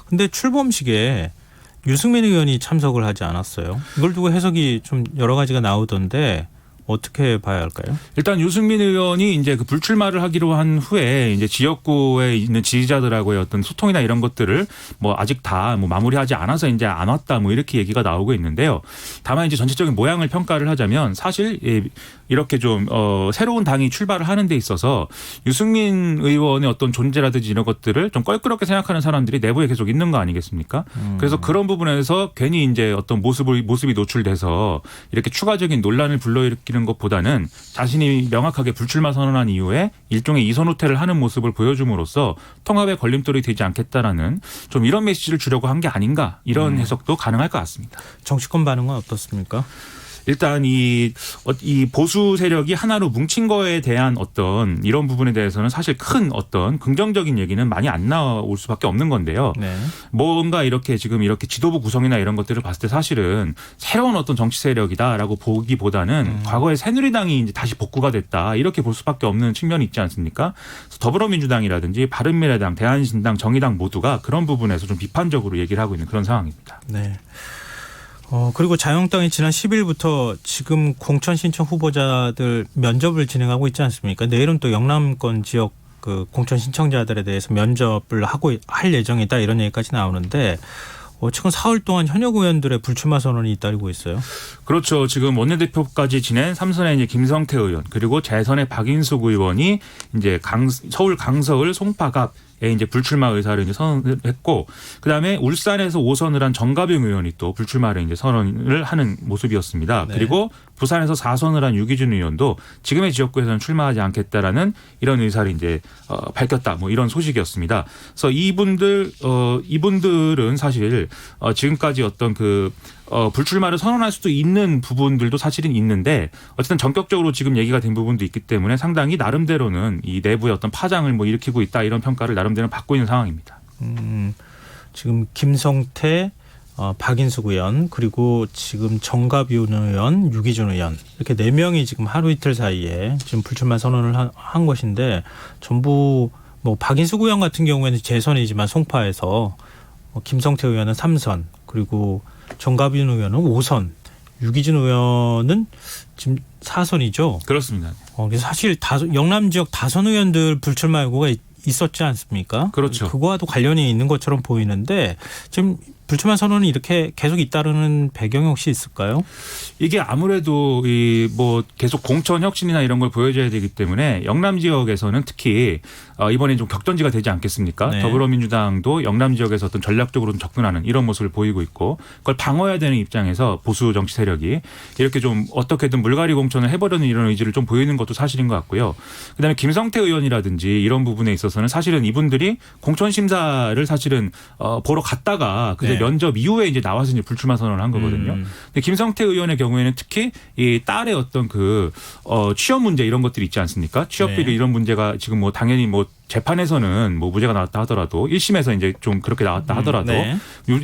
근데 출범식에 유승민 의원이 참석을 하지 않았어요. 이걸 두고 해석이 좀 여러 가지가 나오던데 어떻게 봐야 할까요? 일단 유승민 의원이 이제 그 불출마를 하기로 한 후에 이제 지역구에 있는 지지자들하고의 어떤 소통이나 이런 것들을 뭐 아직 다 뭐 마무리하지 않아서 이제 안 왔다 뭐 이렇게 얘기가 나오고 있는데요. 다만 이제 전체적인 모양을 평가를 하자면 사실 이렇게 좀 새로운 당이 출발을 하는 데 있어서 유승민 의원의 어떤 존재라든지 이런 것들을 좀 껄끄럽게 생각하는 사람들이 내부에 계속 있는 거 아니겠습니까? 그래서 그런 부분에서 괜히 이제 어떤 모습이 노출돼서 이렇게 추가적인 논란을 불러일으키는 것보다는 자신이 명확하게 불출마 선언한 이후에 일종의 이선 후퇴를 하는 모습을 보여줌으로써 통합의 걸림돌이 되지 않겠다라는 좀 이런 메시지를 주려고 한 게 아닌가 이런 해석도 가능할 것 같습니다. 정치권 반응은 어떻습니까? 일단 이 보수 세력이 하나로 뭉친 거에 대한 어떤 이런 부분에 대해서는 사실 큰 어떤 긍정적인 얘기는 많이 안 나올 수밖에 없는 건데요. 네. 뭔가 이렇게 지금 이렇게 지도부 구성이나 이런 것들을 봤을 때 사실은 새로운 어떤 정치 세력이다라고 보기보다는 과거에 새누리당이 이제 다시 복구가 됐다 이렇게 볼 수밖에 없는 측면이 있지 않습니까? 그래서 더불어민주당이라든지 바른미래당, 대한신당, 정의당 모두가 그런 부분에서 좀 비판적으로 얘기를 하고 있는 그런 상황입니다. 네. 그리고 자유한국당이 지난 10일부터 지금 공천 신청 후보자들 면접을 진행하고 있지 않습니까? 내일은 또 영남권 지역 그 공천 신청자들에 대해서 면접을 할 예정이다 이런 얘기까지 나오는데 최근 사흘 동안 현역 의원들의 불출마 선언이 잇따르고 있어요. 그렇죠. 지금 원내대표까지 지낸 삼선의 이제 김성태 의원 그리고 재선의 박인숙 의원이 이제 서울 강서을 송파갑 에 이제 불출마 의사를 이제 선언을 했고, 그 다음에 울산에서 5선을 한 정가병 의원이 또 불출마를 이제 선언을 하는 모습이었습니다. 네. 그리고 부산에서 4선을 한 유기준 의원도 지금의 지역구에서는 출마하지 않겠다라는 이런 의사를 이제 밝혔다. 뭐 이런 소식이었습니다. 그래서 이분들은 사실 지금까지 어떤 불출마를 선언할 수도 있는 부분들도 사실은 있는데 어쨌든 전격적으로 지금 얘기가 된 부분도 있기 때문에 상당히 나름대로는 이 내부의 어떤 파장을 뭐 일으키고 있다 이런 평가를 나름대로 받고 있는 상황입니다. 지금 김성태, 박인숙 의원 그리고 지금 정가비훈 의원, 유기준 의원 이렇게 4명이 지금 하루 이틀 사이에 지금 불출마 선언을 한 것인데 전부 뭐 박인숙 의원 같은 경우에는 재선이지만 송파에서 김성태 의원은 3선 그리고 정가비훈 의원은 5선, 유기준 의원은 지금 4선이죠. 그렇습니다. 그래서 사실 영남 지역 다선 의원들 불출마 요구가 있었지 않습니까? 그렇죠. 그거와도 관련이 있는 것처럼 보이는데 지금 불출마 선언이 이렇게 계속 잇따르는 배경이 혹시 있을까요? 이게 아무래도 뭐 계속 공천 혁신이나 이런 걸 보여줘야 되기 때문에 영남 지역에서는 특히 이번에 좀 격전지가 되지 않겠습니까? 네. 더불어민주당도 영남 지역에서 어떤 전략적으로 접근하는 이런 모습을 보이고 있고 그걸 방어해야 되는 입장에서 보수 정치 세력이 이렇게 좀 어떻게든 물갈이 공천을 해보려는 이런 의지를 좀 보이는 것도 사실인 것 같고요. 그다음에 김성태 의원이라든지 이런 부분에 있어서는 사실은 이분들이 공천 심사를 사실은 보러 갔다가 그제 네. 면접 이후에 이제 나와서 이제 불출마 선언을 한 거거든요. 근데 김성태 의원의 경우에는 특히 이 딸의 어떤 취업 문제 이런 것들이 있지 않습니까? 취업 비리 네. 이런 문제가 지금 뭐 당연히 뭐 재판에서는 뭐 무죄가 나왔다 하더라도 1심에서 이제 좀 그렇게 나왔다 하더라도 네.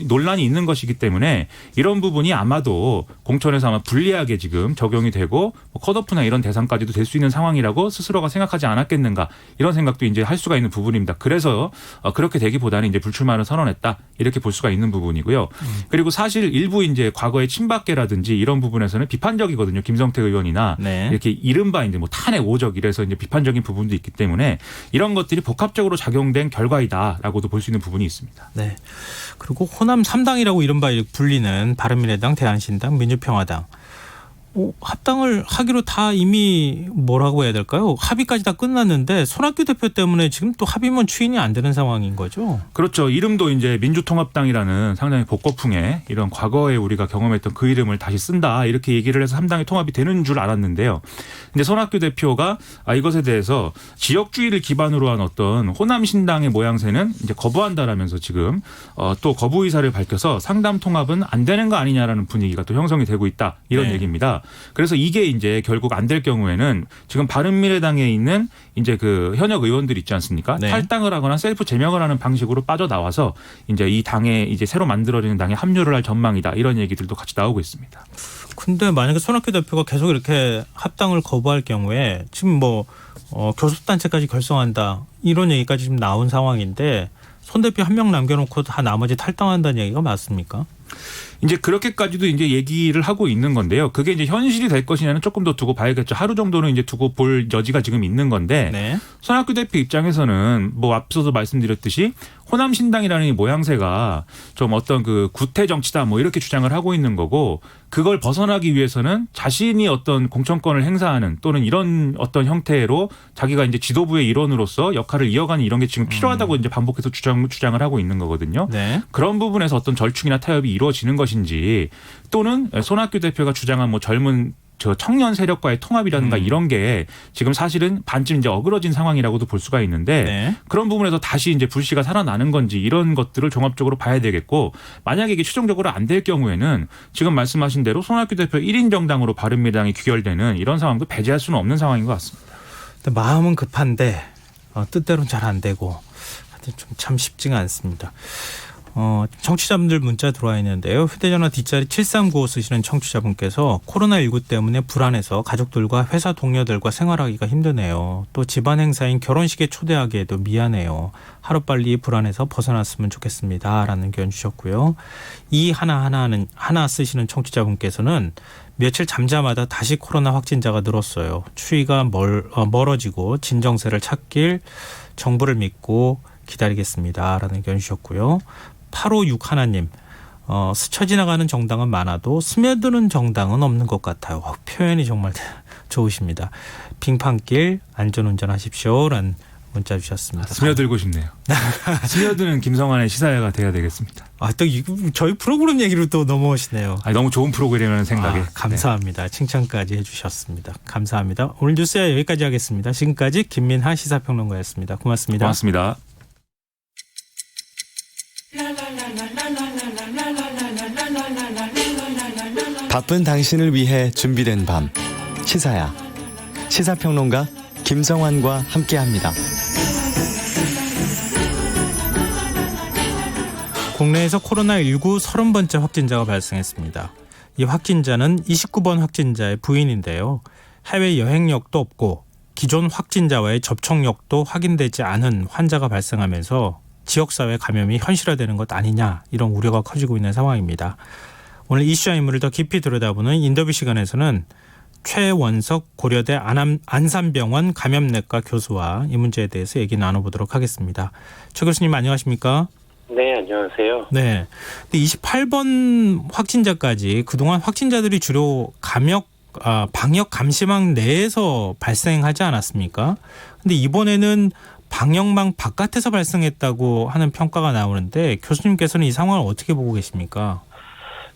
논란이 있는 것이기 때문에 이런 부분이 아마도 공천에서 아마 불리하게 지금 적용이 되고 뭐 컷오프나 이런 대상까지도 될 수 있는 상황이라고 스스로가 생각하지 않았겠는가 이런 생각도 이제 할 수가 있는 부분입니다. 그래서 그렇게 되기보다는 이제 불출마를 선언했다 이렇게 볼 수가 있는 부분이고요. 그리고 사실 일부 이제 과거의 친박계라든지 이런 부분에서는 비판적이거든요. 김성태 의원이나 네. 이렇게 이른바 이제 뭐 탄핵 오적 이래서 이제 비판적인 부분도 있기 때문에 이런 것들이 복합적으로 작용된 결과이다라고도 볼 수 있는 부분이 있습니다. 네. 그리고 호남 3당이라고 이른바 불리는 바른미래당, 대한신당, 민주평화당. 합당을 하기로 다 이미 뭐라고 해야 될까요? 합의까지 다 끝났는데 손학규 대표 때문에 지금 또 합의문 추인이 안 되는 상황인 거죠. 그렇죠. 이름도 이제 민주통합당이라는 상당히 복고풍의 이런 과거에 우리가 경험했던 그 이름을 다시 쓴다 이렇게 얘기를 해서 3당이 통합이 되는 줄 알았는데요. 근데 손학규 대표가 이것에 대해서 지역주의를 기반으로 한 어떤 호남신당의 모양새는 이제 거부한다라면서 지금 또 거부 의사를 밝혀서 상담 통합은 안 되는 거 아니냐라는 분위기가 또 형성이 되고 있다 이런 네. 얘기입니다. 그래서 이게 이제 결국 안 될 경우에는 지금 바른미래당에 있는 이제 그 현역 의원들 있지 않습니까? 네. 탈당을 하거나 셀프 제명을 하는 방식으로 빠져나와서 이제 이 당에 이제 새로 만들어지는 당에 합류를 할 전망이다 이런 얘기들도 같이 나오고 있습니다. 근데 만약에 손학규 대표가 계속 이렇게 합당을 거부할 경우에 지금 뭐 교섭단체까지 결성한다 이런 얘기까지 지금 나온 상황인데 손 대표 한 명 남겨놓고 다 나머지 탈당한다는 얘기가 맞습니까? 이제 그렇게까지도 이제 얘기를 하고 있는 건데요. 그게 이제 현실이 될 것이냐는 조금 더 두고 봐야겠죠. 하루 정도는 이제 두고 볼 여지가 지금 있는 건데 네. 손학규 대표 입장에서는 뭐 앞서도 말씀드렸듯이 호남신당이라는 이 모양새가 좀 어떤 그 구태 정치다 뭐 이렇게 주장을 하고 있는 거고 그걸 벗어나기 위해서는 자신이 어떤 공천권을 행사하는 또는 이런 어떤 형태로 자기가 이제 지도부의 일원으로서 역할을 이어가는 이런 게 지금 필요하다고 이제 반복해서 주장을 하고 있는 거거든요. 네. 그런 부분에서 어떤 절충이나 타협이 이루어지는 것인지 또는 손학규 대표가 주장한 뭐 젊은 저 청년 세력과의 통합이라든가 이런 게 지금 사실은 반쯤 이제 어그러진 상황이라고도 볼 수가 있는데 네. 그런 부분에서 다시 이제 불씨가 살아나는 건지 이런 것들을 종합적으로 봐야 되겠고 만약에 이게 최종적으로 안 될 경우에는 지금 말씀하신 대로 손학규 대표 1인 정당으로 바른미래당이 귀결되는 이런 상황도 배제할 수는 없는 상황인 것 같습니다. 근데 마음은 급한데 뜻대로는 잘 안 되고 좀 참 쉽지가 않습니다. 청취자분들 문자 들어와 있는데요. 휴대전화 뒷자리 7395 쓰시는 청취자분께서 코로나19 때문에 불안해서 가족들과 회사 동료들과 생활하기가 힘드네요. 또 집안 행사인 결혼식에 초대하기에도 미안해요. 하루빨리 불안해서 벗어났으면 좋겠습니다. 라는 의견 주셨고요. 하나 쓰시는 청취자분께서는 며칠 잠자마다 다시 코로나 확진자가 늘었어요. 추위가 멀어지고 진정세를 찾길 정부를 믿고 기다리겠습니다. 라는 의견 주셨고요. 8561님 스쳐 지나가는 정당은 많아도 스며드는 정당은 없는 것 같아요. 표현이 정말 좋으십니다. 빙판길 안전운전하십시오. 라는 문자 주셨습니다. 스며들고 싶네요. 스며드는 김성환의 시사회가 돼야 되겠습니다. 또 저희 프로그램 얘기로 또 넘어오시네요. 너무 좋은 프로그램이라는 생각에. 감사합니다. 칭찬까지 해주셨습니다. 감사합니다. 오늘 뉴스야 여기까지 하겠습니다. 지금까지 김민하 시사평론가였습니다. 고맙습니다. 고맙습니다. 바쁜 당신을 위해 준비된 밤 시사야 시사평론가 김성환과 함께합니다. 국내에서 코로나19 30번째 확진자가 발생했습니다. 이 확진자는 29번 확진자의 부인인데요. 해외 여행력도 없고 기존 확진자와의 접촉력도 확인되지 않은 환자가 발생하면서 지역사회 감염이 현실화되는 것 아니냐 이런 우려가 커지고 있는 상황입니다. 오늘 이슈와 인물을 더 깊이 들여다보는 인터뷰 시간에서는 최원석 고려대 안산병원 감염내과 교수와 이 문제에 대해서 얘기 나눠보도록 하겠습니다. 최 교수님 안녕하십니까? 네, 안녕하세요. 네. 28번 확진자까지 그동안 확진자들이 주로 방역 감시망 내에서 발생하지 않았습니까? 근데 이번에는 방역망 바깥에서 발생했다고 하는 평가가 나오는데 교수님께서는 이 상황을 어떻게 보고 계십니까?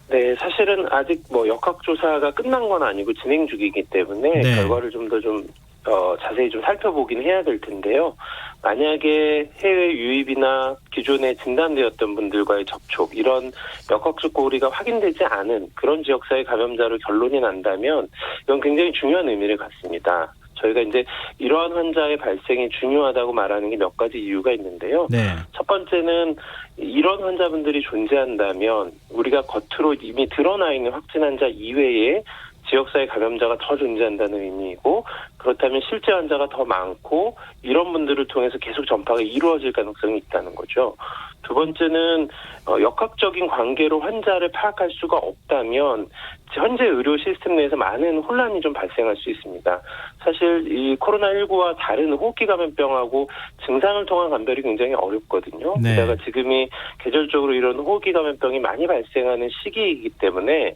네, 사실은 아직 역학조사가 끝난 건 아니고 진행 중이기 때문에 네. 결과를 좀 더 자세히 좀 살펴보긴 해야 될 텐데요. 만약에 해외 유입이나 기존에 진단되었던 분들과의 접촉, 이런 역학적 고리가 확인되지 않은 그런 지역사회 감염자로 결론이 난다면 이건 굉장히 중요한 의미를 갖습니다. 저희가 이제 이러한 환자의 발생이 중요하다고 말하는 게 몇 가지 이유가 있는데요. 네. 첫 번째는 이런 환자분들이 존재한다면 우리가 겉으로 이미 드러나 있는 확진 환자 이외에 지역사회 감염자가 더 존재한다는 의미이고, 그렇다면 실제 환자가 더 많고 이런 분들을 통해서 계속 전파가 이루어질 가능성이 있다는 거죠. 두 번째는 역학적인 관계로 환자를 파악할 수가 없다면 현재 의료 시스템 내에서 많은 혼란이 좀 발생할 수 있습니다. 사실 이 코로나19와 다른 호흡기 감염병하고 증상을 통한 감별이 굉장히 어렵거든요. 네. 게다가 지금이 계절적으로 이런 호흡기 감염병이 많이 발생하는 시기이기 때문에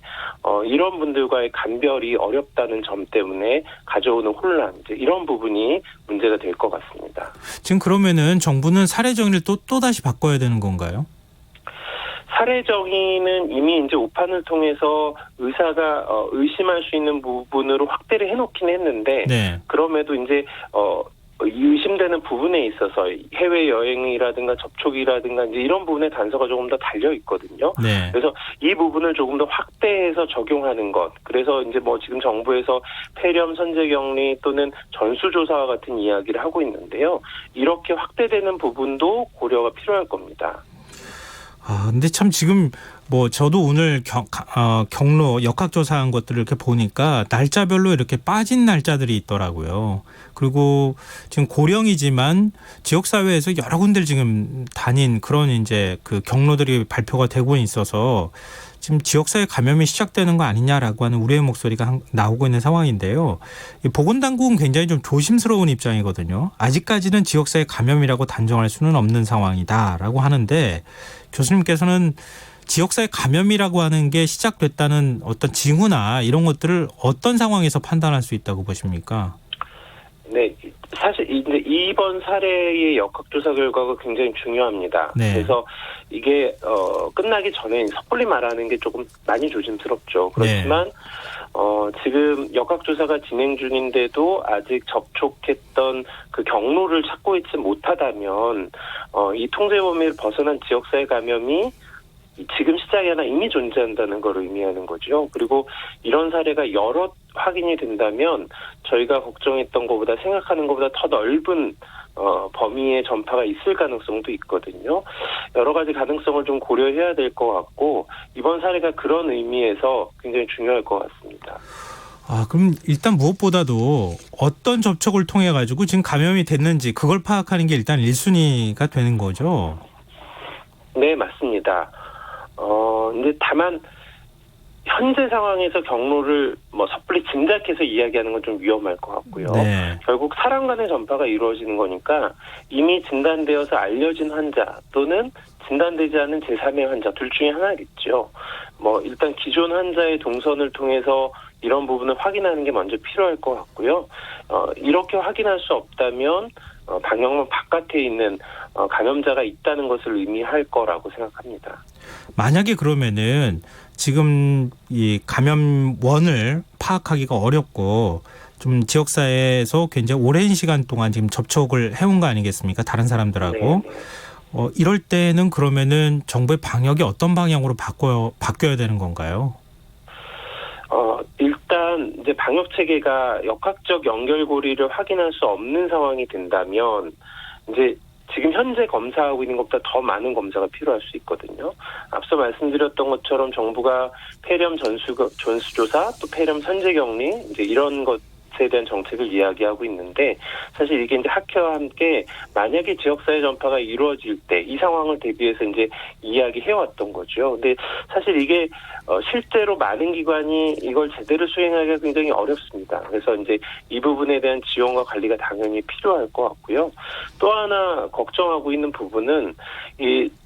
이런 분들과의 감별이 어렵다는 점 때문에 가져오는 혼란, 이제 이런 부분이 문제가 될 것 같습니다. 지금 그러면은 정부는 사례 정의를 또 다시 바꿔야 되는 건가요? 사례 정의는 이미 이제 오판을 통해서 의사가 의심할 수 있는 부분으로 확대를 해놓긴 했는데, 네. 그럼에도 이제 의심되는 부분에 있어서 해외 여행이라든가 접촉이라든가 이제 이런 부분에 단서가 조금 더 달려 있거든요. 네. 그래서 이 부분을 조금 더 확대해서 적용하는 것. 그래서 이제 뭐 지금 정부에서 폐렴 선제격리 또는 전수조사와 같은 이야기를 하고 있는데요. 이렇게 확대되는 부분도 고려가 필요할 겁니다. 근데 참 지금 뭐 저도 오늘 경로 역학조사한 것들을 이렇게 보니까 날짜별로 이렇게 빠진 날짜들이 있더라고요. 그리고 지금 고령이지만 지역사회에서 여러 군데를 지금 다닌 그런 이제 그 경로들이 발표가 되고 있어서 지금 지역사회 감염이 시작되는 거 아니냐라고 하는 우려의 목소리가 나오고 있는 상황인데요. 보건당국은 굉장히 좀 조심스러운 입장이거든요. 아직까지는 지역사회 감염이라고 단정할 수는 없는 상황이다라고 하는데, 교수님께서는 지역사회 감염이라고 하는 게 시작됐다는 어떤 징후나 이런 것들을 어떤 상황에서 판단할 수 있다고 보십니까? 네, 사실 이제 이번 사례의 역학조사 결과가 굉장히 중요합니다. 네. 그래서 이게 끝나기 전에 섣불리 말하는 게 조금 많이 조심스럽죠. 그렇지만 지금 역학조사가 진행 중인데도 아직 접촉했던 그 경로를 찾고 있지 못하다면 이 통제 범위를 벗어난 지역사회 감염이 지금 시작이 아니라 이미 존재한다는 걸 의미하는 거죠. 그리고 이런 사례가 여러 확인이 된다면 저희가 걱정했던 것보다 생각하는 것보다 더 넓은 범위의 전파가 있을 가능성도 있거든요. 여러 가지 가능성을 좀 고려해야 될 것 같고, 이번 사례가 그런 의미에서 굉장히 중요할 것 같습니다. 그럼 일단 무엇보다도 어떤 접촉을 통해 가지고 지금 감염이 됐는지 그걸 파악하는 게 일단 1순위가 되는 거죠. 네, 맞습니다. 근데 다만 현재 상황에서 경로를 섣불리 짐작해서 이야기하는 건 좀 위험할 것 같고요. 네. 결국 사람 간의 전파가 이루어지는 거니까 이미 진단되어서 알려진 환자 또는 진단되지 않은 제3의 환자 둘 중에 하나겠죠. 일단 기존 환자의 동선을 통해서 이런 부분을 확인하는 게 먼저 필요할 것 같고요. 이렇게 확인할 수 없다면 방역문 바깥에 있는 감염자가 있다는 것을 의미할 거라고 생각합니다. 만약에 그러면은 지금 이 감염원을 파악하기가 어렵고 좀 지역사회에서 굉장히 오랜 시간 동안 지금 접촉을 해온 거 아니겠습니까? 다른 사람들하고. 네. 이럴 때는 그러면은 정부의 방역이 어떤 방향으로 바뀌어야 되는 건가요? 일단 이제 방역 체계가 역학적 연결고리를 확인할 수 없는 상황이 된다면 이제 지금 현재 검사하고 있는 것보다 더 많은 검사가 필요할 수 있거든요. 앞서 말씀드렸던 것처럼 정부가 폐렴 전수조사 또 폐렴 선제격리 이제 이런 것에 대한 정책을 이야기하고 있는데, 사실 이게 이제 학회와 함께 만약에 지역사회 전파가 이루어질 때 이 상황을 대비해서 이제 이야기해왔던 거죠. 근데 사실 이게 실제로 많은 기관이 이걸 제대로 수행하기가 굉장히 어렵습니다. 그래서 이제 이 부분에 대한 지원과 관리가 당연히 필요할 것 같고요. 또 하나 걱정하고 있는 부분은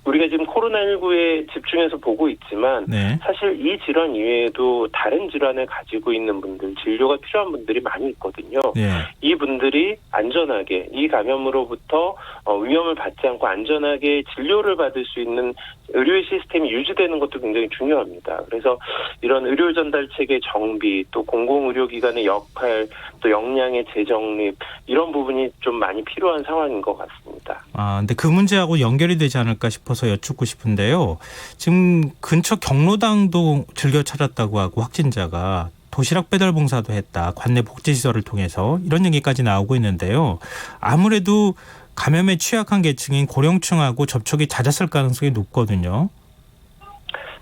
우리가 지금 코로나19에 집중해서 보고 있지만 네. 사실 이 질환 이외에도 다른 질환을 가지고 있는 분들, 진료가 필요한 분들이 많이 있거든요. 네. 이 분들이 안전하게 이 감염으로부터 위험을 받지 않고 안전하게 진료를 받을 수 있는 의료의 시스템이 유지되는 것도 굉장히 중요합니다. 그래서 이런 의료 전달 체계 정비, 또 공공의료기관의 역할, 또 역량의 재정립, 이런 부분이 좀 많이 필요한 상황인 것 같습니다. 근데 그 문제하고 연결이 되지 않을까 싶어서 여쭙고 싶은데요. 지금 근처 경로당도 즐겨 찾았다고 하고 확진자가 도시락 배달 봉사도 했다. 관내 복지시설을 통해서 이런 얘기까지 나오고 있는데요. 아무래도 감염에 취약한 계층인 고령층하고 접촉이 잦았을 가능성이 높거든요.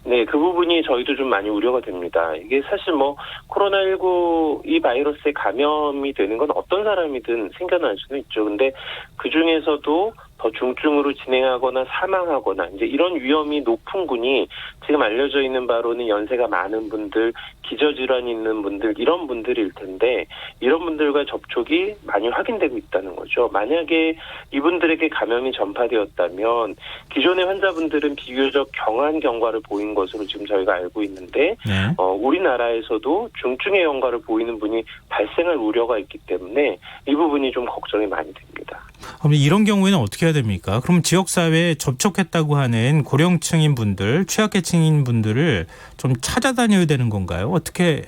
네, 그 부분이 저희도 좀 많이 우려가 됩니다. 이게 사실 뭐 코로나19 이 바이러스에 감염이 되는 건 어떤 사람이든 생겨날 수는 있죠. 근데 그 중에서도 더 중증으로 진행하거나 사망하거나 이제 이런 위험이 높은 분이 지금 알려져 있는 바로는 연세가 많은 분들, 기저질환이 있는 분들 이런 분들일 텐데 이런 분들과 접촉이 많이 확인되고 있다는 거죠. 만약에 이분들에게 감염이 전파되었다면 기존의 환자분들은 비교적 경한 경과를 보인 것으로 지금 저희가 알고 있는데 네. 우리나라에서도 중증의 경과를 보이는 분이 발생할 우려가 있기 때문에 이 부분이 좀 걱정이 많이 됩니다. 그럼 이런 경우에는 어떻게 해야 됩니까? 그럼 지역사회에 접촉했다고 하는 고령층인 분들, 취약계층인 분들을 좀 찾아다녀야 되는 건가요? 어떻게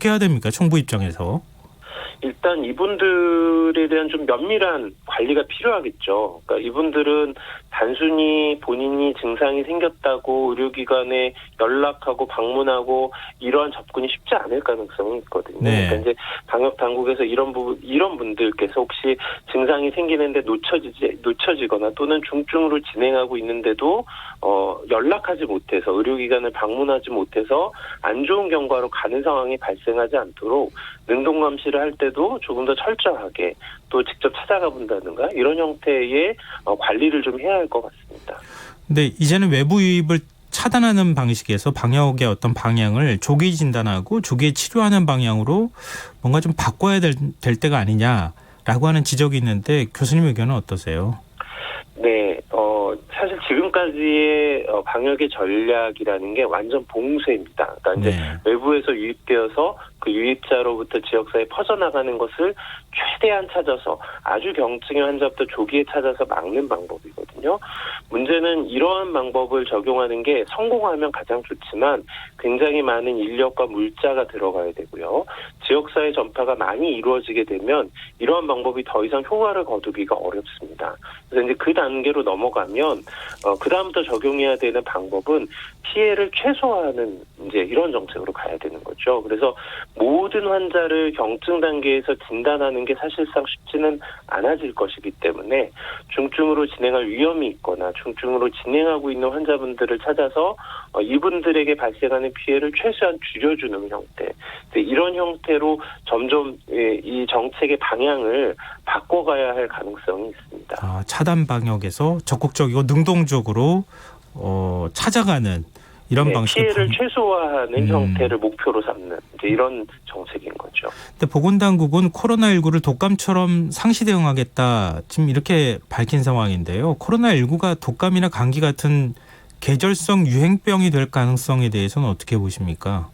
해야 됩니까? 정부 입장에서. 일단 이분들에 대한 좀 면밀한 관리가 필요하겠죠. 그러니까 이분들은 단순히 본인이 증상이 생겼다고 의료기관에 연락하고 방문하고 이러한 접근이 쉽지 않을 가능성이 있거든요. 네. 그러니까 이제 방역 당국에서 이런 분들께서 혹시 증상이 생기는데 놓쳐지거나 또는 중증으로 진행하고 있는데도 연락하지 못해서 의료기관을 방문하지 못해서 안 좋은 경과로 가는 상황이 발생하지 않도록 능동감시를 할 때도 조금 더 철저하게 또 직접 찾아가 본다든가 이런 형태의 관리를 좀 해야 할 것 같습니다. 근데 이제는 외부 유입을 차단하는 방식에서 방역의 어떤 방향을 조기 진단하고 조기 치료하는 방향으로 뭔가 좀 바꿔야 될 때가 아니냐라고 하는 지적이 있는데 교수님 의견은 어떠세요? 네, 사실 지금까지의 방역의 전략이라는 게 완전 봉쇄입니다. 그러니까 이제 네. 외부에서 유입되어서 그 유입자로부터 지역사회에 퍼져나가는 것을 최대한 찾아서 아주 경증의 환자부터 조기에 찾아서 막는 방법이거든요. 문제는 이러한 방법을 적용하는 게 성공하면 가장 좋지만 굉장히 많은 인력과 물자가 들어가야 되고요. 지역사회 전파가 많이 이루어지게 되면 이러한 방법이 더 이상 효과를 거두기가 어렵습니다. 그래서 이제 그 단계로 넘어가면 그 다음부터 적용해야 되는 방법은 피해를 최소화하는 이제 이런 정책으로 가야 되는 거죠. 그래서 모든 환자를 경증 단계에서 진단하는 게 사실상 쉽지는 않아질 것이기 때문에 중증으로 진행할 위험이 있거나 중증으로 진행하고 있는 환자분들을 찾아서 이분들에게 발생하는 피해를 최소한 줄여주는 형태, 이런 형태로 점점 이 정책의 방향을 바꿔가야 할 가능성이 있습니다. 차단 방역에서 적극적이고 능동적으로 찾아가는 이런 방식의 피해를 최소화하는 형태를 목표로 삼는 이제 이런 정책인 거죠. 근데 보건당국은 코로나19를 독감처럼 상시 대응하겠다 지금 이렇게 밝힌 상황인데요. 코로나19가 독감이나 감기 같은 계절성 유행병이 될 가능성에 대해서는 어떻게 보십니까?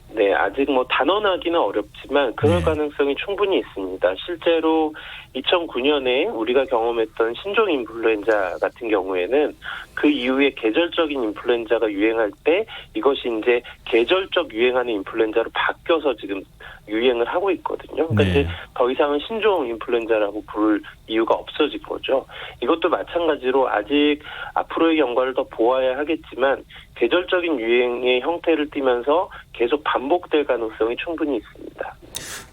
네, 아직 뭐 단언하기는 어렵지만 그럴 가능성이 충분히 있습니다. 실제로 2009년에 우리가 경험했던 신종 인플루엔자 같은 경우에는 그 이후에 계절적인 인플루엔자가 유행할 때 이것이 이제 계절적 유행하는 인플루엔자로 바뀌어서 지금 유행을 하고 있거든요. 그러니까 이제 더 이상은 신종 인플루엔자라고 부를 이유가 없어진 거죠. 이것도 마찬가지로 아직 앞으로의 경과를 더 보아야 하겠지만 계절적인 유행의 형태를 띠면서 계속 반복될 가능성이 충분히 있습니다.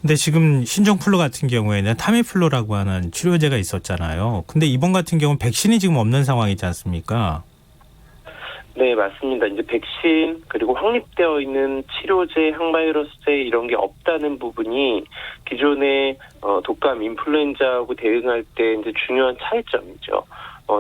근데 지금 신종플루 같은 경우에는 타미플루라고 하는 치료제가 있었잖아요. 근데 이번 같은 경우는 백신이 지금 없는 상황이지 않습니까? 네, 맞습니다. 이제 백신 그리고 확립되어 있는 치료제, 항바이러스제 이런 게 없다는 부분이 기존의 독감, 인플루엔자하고 대응할 때 이제 중요한 차이점이죠.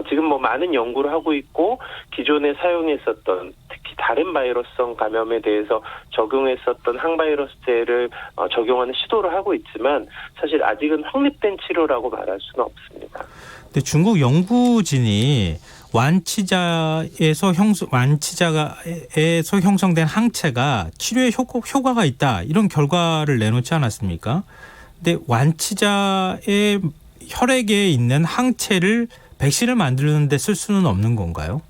지금 뭐 많은 연구를 하고 있고 기존에 사용했었던 특히 다른 바이러스성 감염에 대해서 적용했었던 항바이러스제를 적용하는 시도를 하고 있지만 사실 아직은 확립된 치료라고 말할 수는 없습니다. 근데 중국 연구진이 완치자에서 형성된 항체가 치료에 효과가 있다 이런 결과를 내놓지 않았습니까? 근데 완치자의 혈액에 있는 항체를 백신을 만드는 데 쓸 수는 없는 건가요?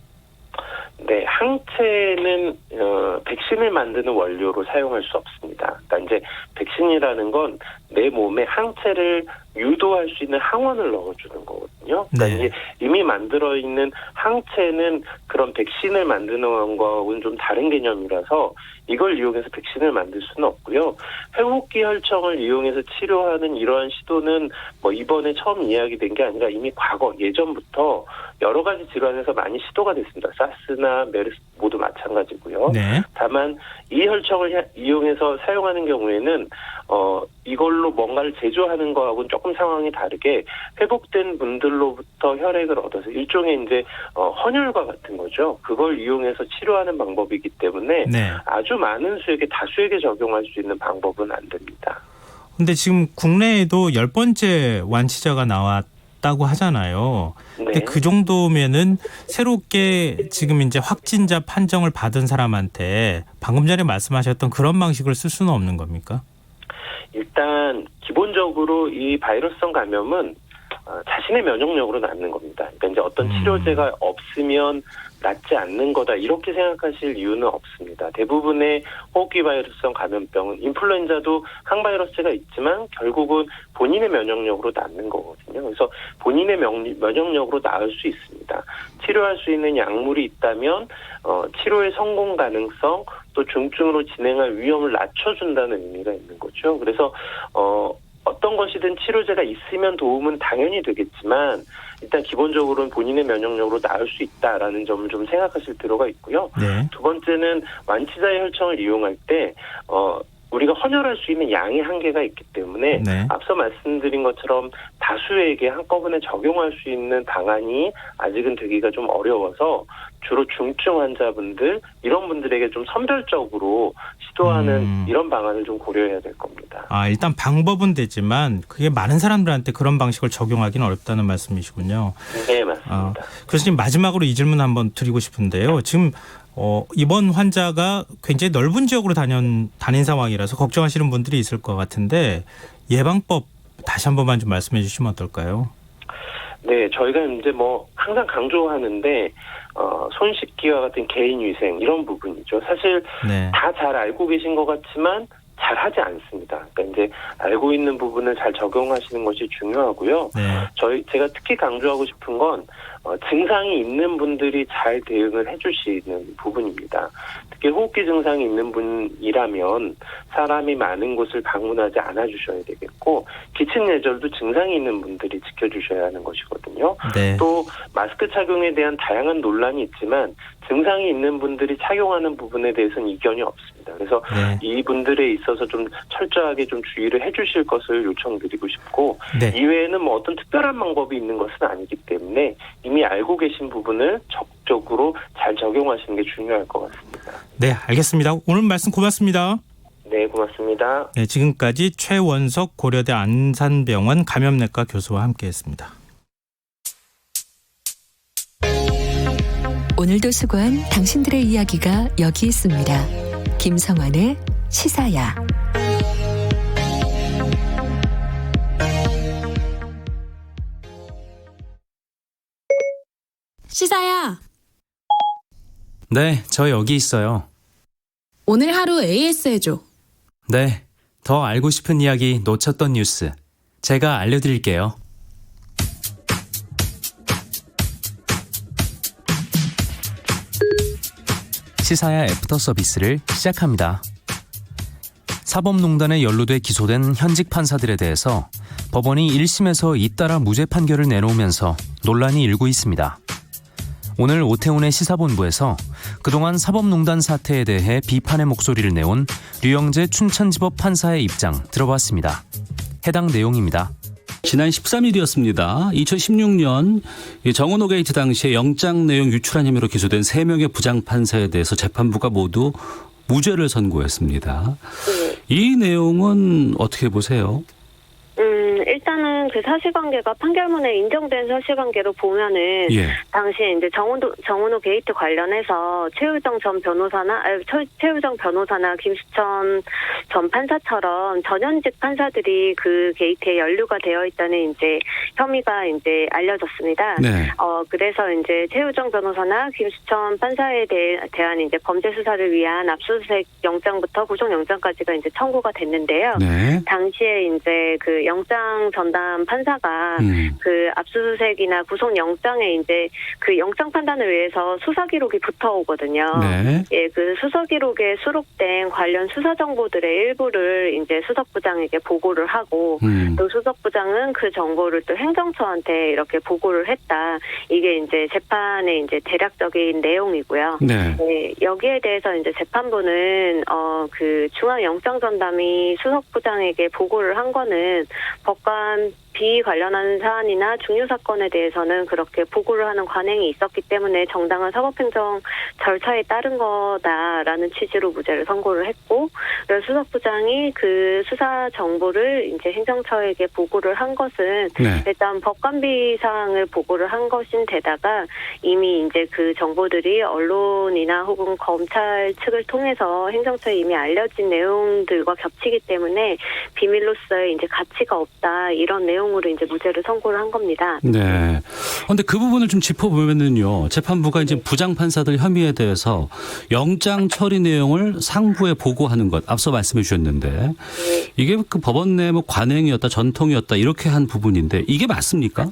네, 항체는 백신을 만드는 원료로 사용할 수 없습니다. 그러니까 이제 백신이라는 건 내 몸에 항체를 유도할 수 있는 항원을 넣어주는 거거든요. 그러니까 네. 이게 이미 만들어 있는 항체는 그런 백신을 만드는 거하고는 좀 다른 개념이라서 이걸 이용해서 백신을 만들 수는 없고요. 회복기 혈청을 이용해서 치료하는 이러한 시도는 뭐 이번에 처음 이야기된 게 아니라 이미 과거 예전부터 여러 가지 질환에서 많이 시도가 됐습니다. 사스나 메르스 모두 마찬가지고요. 네. 다만 이 혈청을 이용해서 사용하는 경우에는 이걸로 뭔가를 제조하는 거하고는 조금 상황이 다르게 회복된 분들로부터 혈액을 얻어서 일종의 이제 헌혈과 같은 거죠. 그걸 이용해서 치료하는 방법이기 때문에 네. 아주 많은 수에게 다수에게 적용할 수 있는 방법은 안 됩니다. 근데 지금 국내에도 10번째 완치자가 나왔다고 하잖아요. 근데 네. 그 정도면은 새롭게 지금 이제 확진자 판정을 받은 사람한테 방금 전에 말씀하셨던 그런 방식을 쓸 수는 없는 겁니까? 일단 기본적으로 이 바이러스성 감염은 자신의 면역력으로 낫는 겁니다. 그러니까 이제 어떤 치료제가 없으면 낫지 않는 거다 이렇게 생각하실 이유는 없습니다. 대부분의 호흡기 바이러스성 감염병은 인플루엔자도 항바이러스제가 있지만 결국은 본인의 면역력으로 낫는 거거든요. 그래서 본인의 면역력으로 나을 수 있습니다. 치료할 수 있는 약물이 있다면 치료의 성공 가능성 또 중증으로 진행할 위험을 낮춰준다는 의미가 있는 거죠. 그래서 어떤 것이든 치료제가 있으면 도움은 당연히 되겠지만 일단 기본적으로는 본인의 면역력으로 나을 수 있다라는 점을 좀 생각하실 필요가 있고요. 네. 두 번째는 완치자의 혈청을 이용할 때 우리가 헌혈할 수 있는 양의 한계가 있기 때문에 네. 앞서 말씀드린 것처럼 다수에게 한꺼번에 적용할 수 있는 방안이 아직은 되기가 좀 어려워서 주로 중증 환자분들 이런 분들에게 좀 선별적으로 시도하는 이런 방안을 좀 고려해야 될 겁니다. 일단 방법은 되지만 그게 많은 사람들한테 그런 방식을 적용하기는 어렵다는 말씀이시군요. 네, 맞습니다. 그래서 지금 마지막으로 이 질문 한번 드리고 싶은데요. 지금 이번 환자가 굉장히 넓은 지역으로 다닌 상황이라서 걱정하시는 분들이 있을 것 같은데 예방법 다시 한 번만 좀 말씀해 주시면 어떨까요? 네, 저희가 이제 뭐 항상 강조하는데 손 씻기와 같은 개인 위생 이런 부분이죠. 사실 네. 다 잘 알고 계신 것 같지만 잘 하지 않습니다. 그러니까 이제 알고 있는 부분을 잘 적용하시는 것이 중요하고요. 네. 제가 특히 강조하고 싶은 건 증상이 있는 분들이 잘 대응을 해주시는 부분입니다. 특히 호흡기 증상이 있는 분이라면 사람이 많은 곳을 방문하지 않아 주셔야 되겠고 기침 예절도 증상이 있는 분들이 지켜주셔야 하는 것이거든요. 네. 또 마스크 착용에 대한 다양한 논란이 있지만 증상이 있는 분들이 착용하는 부분에 대해서는 이견이 없습니다. 그래서 네. 이분들에 있어서 좀 철저하게 좀 주의를 해주실 것을 요청드리고 싶고 네. 이외에는 뭐 어떤 특별한 방법이 있는 것은 아니기 때문에 이미 알고 계신 부분을 적극적으로 잘 적용하시는 게 중요할 것 같습니다. 네, 알겠습니다. 오늘 말씀 고맙습니다. 네, 고맙습니다. 네, 지금까지 최원석 고려대 안산병원 감염내과 교수와 함께했습니다. 오늘도 수고한 당신들의 이야기가 여기 있습니다. 김성환의 시사야. 시사야, 네, 저 여기 있어요. 오늘 하루 AS 해줘. 네, 더 알고 싶은 이야기 놓쳤던 뉴스 제가 알려드릴게요. 시사야 애프터 서비스를 시작합니다. 사법농단에 연루돼 기소된 현직 판사들에 대해서 법원이 1심에서 잇따라 무죄 판결을 내놓으면서 논란이 일고 있습니다. 오늘 오태훈의 시사본부에서 그동안 사법농단 사태에 대해 비판의 목소리를 내온 류영재 춘천지법 판사의 입장 들어봤습니다. 해당 내용입니다. 지난 13일이었습니다. 2016년 정은호 게이트 당시에 영장 내용 유출한 혐의로 기소된 3명의 부장판사에 대해서 재판부가 모두 무죄를 선고했습니다. 이 내용은 어떻게 보세요? 일단은 그 사실관계가 판결문에 인정된 사실관계로 보면은 예. 당시에 이제 정은호 게이트 관련해서 최유정 변호사나 김수천 전 판사처럼 전현직 판사들이 그 게이트에 연루가 되어 있다는 이제 혐의가 이제 알려졌습니다. 네. 그래서 이제 최유정 변호사나 김수천 판사에 대한 이제 범죄 수사를 위한 압수수색 영장부터 구속영장까지가 이제 청구가 됐는데요. 네. 당시에 이제 그 영장 전담 판사가 그 압수수색이나 구속영장에 이제 그 영장 판단을 위해서 수사 기록이 붙어오거든요. 네. 예, 그 수사 기록에 수록된 관련 수사 정보들의 일부를 이제 수석부장에게 보고를 하고 또 수석부장은 그 정보를 또 행정처한테 이렇게 보고를 했다. 이게 이제 재판의 이제 대략적인 내용이고요. 네. 네, 여기에 대해서 이제 재판부는 그 중앙영장전담이 수석부장에게 보고를 한 거는 법관 비위 관련한 사안이나 중요 사건에 대해서는 그렇게 보고를 하는 관행이 있었기 때문에 정당한 사법행정 절차에 따른 거다라는 취지로 무죄를 선고를 했고, 그래서 수석부장이 그 수사 정보를 이제 행정처에게 보고를 한 것은 네. 일단 법관비 사항을 보고를 한 것인데다가 이미 이제 그 정보들이 언론이나 혹은 검찰 측을 통해서 행정처에 이미 알려진 내용들과 겹치기 때문에 비밀로서의 이제 가치가 없다, 이런 내용으로 이제 무죄를 선고를 한 겁니다. 네. 근데 그 부분을 좀 짚어보면은요, 재판부가 이제 부장판사들 혐의에 대해서 영장 처리 내용을 상부에 보고하는 것, 앞서 말씀해 주셨는데, 이게 그 법원 내 뭐 관행이었다, 전통이었다, 이렇게 한 부분인데, 이게 맞습니까?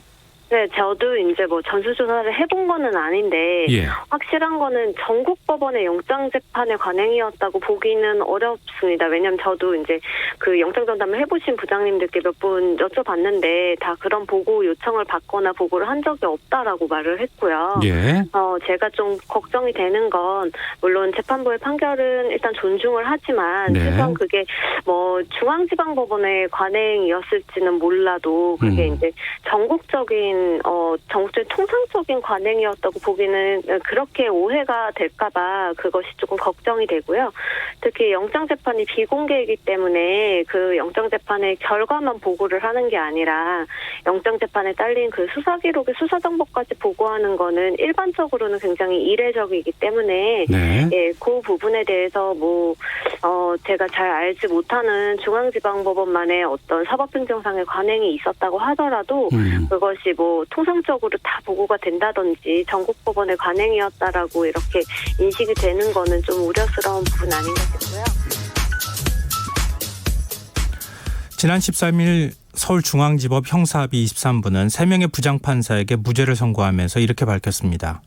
네, 저도 이제 뭐 전수조사를 해본 거는 아닌데, 예. 확실한 거는 전국 법원의 영장재판의 관행이었다고 보기는 어렵습니다. 왜냐면 저도 이제 그 영장전담을 해보신 부장님들께 몇 분 여쭤봤는데, 다 그런 보고 요청을 받거나 보고를 한 적이 없다라고 말을 했고요. 예. 제가 좀 걱정이 되는 건, 물론 재판부의 판결은 일단 존중을 하지만, 네. 최소한 그게 뭐 중앙지방법원의 관행이었을지는 몰라도, 그게 이제 전국적인 통상적인 관행이었다고 보기는 그렇게 오해가 될까봐 그것이 조금 걱정이 되고요. 특히 영장재판이 비공개이기 때문에 그 영장재판의 결과만 보고를 하는 게 아니라 영장재판에 딸린 그 수사기록의 수사정보까지 보고하는 거는 일반적으로는 굉장히 이례적이기 때문에 네. 예, 그 부분에 대해서 제가 잘 알지 못하는 중앙지방법원만의 어떤 사법행정상의 관행이 있었다고 하더라도 그것이 통상적으로 다 보고가 된다든지 전국법원의 관행이었다라고 이렇게 인식이 되는 거는 좀 우려스러운 부분 아닌가 싶고요. 지난 13일 서울중앙지법 형사합의 23부는 3명의 부장판사에게 무죄를 선고하면서 이렇게 밝혔습니다.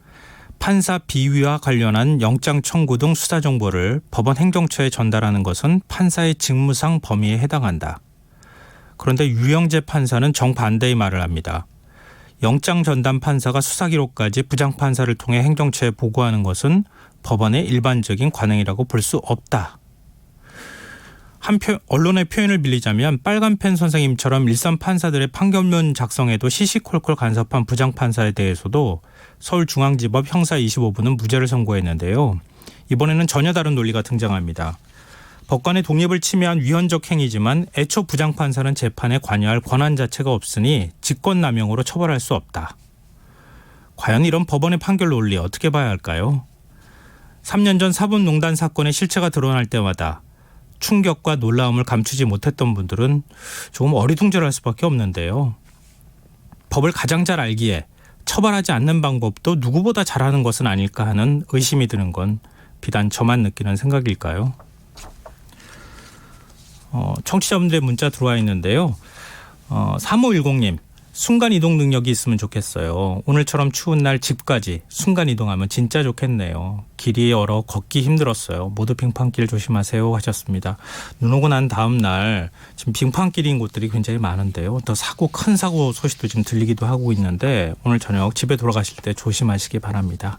판사 비위와 관련한 영장 청구 등 수사 정보를 법원 행정처에 전달하는 것은 판사의 직무상 범위에 해당한다. 그런데 유영재 판사는 정반대의 말을 합니다. 영장 전담 판사가 수사 기록까지 부장판사를 통해 행정처에 보고하는 것은 법원의 일반적인 관행이라고 볼 수 없다. 한편 언론의 표현을 빌리자면 빨간펜 선생님처럼 일선 판사들의 판결문 작성에도 시시콜콜 간섭한 부장판사에 대해서도 서울중앙지법 형사 25부는 무죄를 선고했는데요. 이번에는 전혀 다른 논리가 등장합니다. 법관의 독립을 침해한 위헌적 행위지만 애초 부장판사는 재판에 관여할 권한 자체가 없으니 직권남용으로 처벌할 수 없다. 과연 이런 법원의 판결 논리 어떻게 봐야 할까요? 3년 전 사법농단 사건의 실체가 드러날 때마다 충격과 놀라움을 감추지 못했던 분들은 조금 어리둥절할 수밖에 없는데요. 법을 가장 잘 알기에 처벌하지 않는 방법도 누구보다 잘하는 것은 아닐까 하는 의심이 드는 건 비단 저만 느끼는 생각일까요? 청취자분들의 문자 들어와 있는데요. 3510님, 순간이동 능력이 있으면 좋겠어요. 오늘처럼 추운 날 집까지 순간이동하면 진짜 좋겠네요. 길이 얼어 걷기 힘들었어요. 모두 빙판길 조심하세요 하셨습니다. 눈 오고 난 다음 날 지금 빙판길인 곳들이 굉장히 많은데요. 더 큰 사고 소식도 지금 들리기도 하고 있는데 오늘 저녁 집에 돌아가실 때 조심하시기 바랍니다.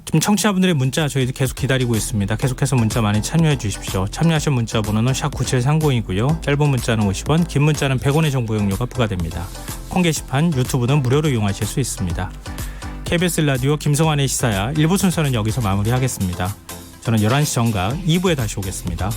지금 청취자분들의 문자 저희도 계속 기다리고 있습니다. 계속해서 문자 많이 참여해 주십시오. 참여하신 문자 번호는 샵9730이고요. 짧은 문자는 50원, 긴 문자는 100원의 정보 용료가 부과됩니다. 콩 게시판, 유튜브는 무료로 이용하실 수 있습니다. KBS 라디오 김성환의 시사야 1부 순서는 여기서 마무리하겠습니다. 저는 11시 정각 2부에 다시 오겠습니다.